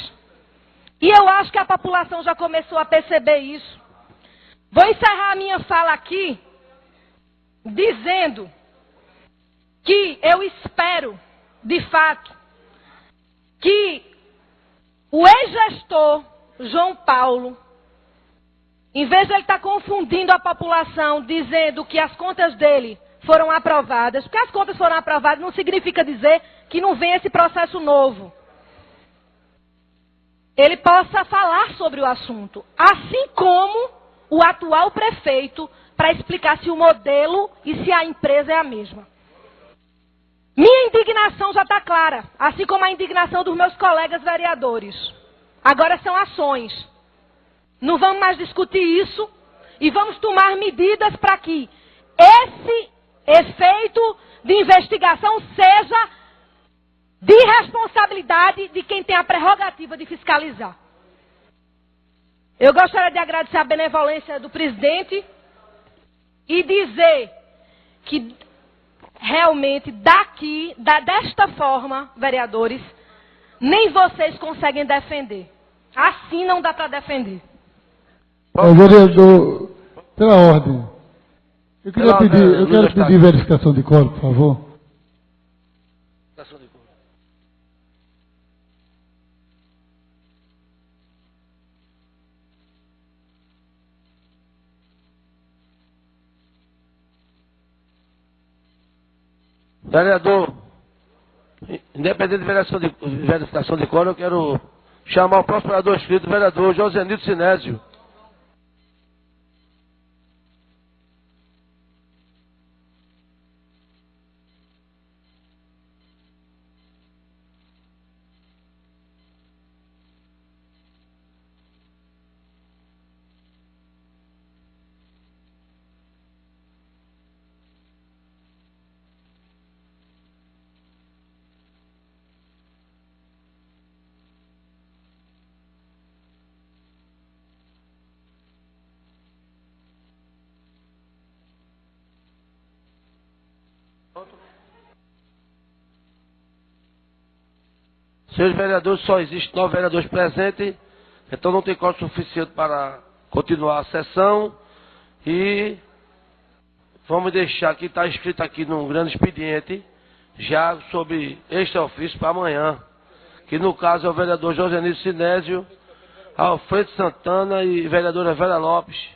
[SPEAKER 4] E eu acho que a população já começou a perceber isso. Vou encerrar a minha fala aqui dizendo que eu espero, de fato, que o ex-gestor João Paulo, em vez de ele estar confundindo a população, dizendo que as contas dele foram aprovadas, porque as contas foram aprovadas não significa dizer que não vem esse processo novo. Ele possa falar sobre o assunto, assim como o atual prefeito, para explicar se o modelo e se a empresa é a mesma. Minha indignação já está clara, assim como a indignação dos meus colegas vereadores. Agora são ações. Não vamos mais discutir isso e vamos tomar medidas para que esse efeito de investigação seja de responsabilidade de quem tem a prerrogativa de fiscalizar. Eu gostaria de agradecer a benevolência do presidente e dizer que realmente desta forma, vereadores, nem vocês conseguem defender. Assim não dá para defender.
[SPEAKER 16] Vereador, pela ordem, eu quero pedir verificação de quórum, por favor.
[SPEAKER 2] Vereador, independente de verificação de quórum, eu quero chamar o próximo vereador inscrito, o vereador Josenildo Sinésio. Senhores vereadores, só existem 9 vereadores presentes, então não tem quórum suficiente para continuar a sessão. E vamos deixar que está escrito aqui num grande expediente, já sobre este ofício para amanhã, que no caso é o vereador Josenildo Sinésio, Alfredo Santana e vereadora Vera Lopes,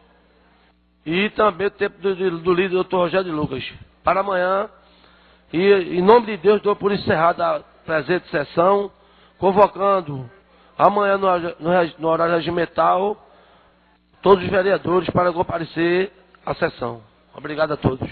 [SPEAKER 2] e também o tempo do líder doutor Rogério de Lucas, para amanhã. E em nome de Deus, dou por encerrada a presente sessão, convocando amanhã no horário regimental todos os vereadores para comparecer à sessão. Obrigado a todos.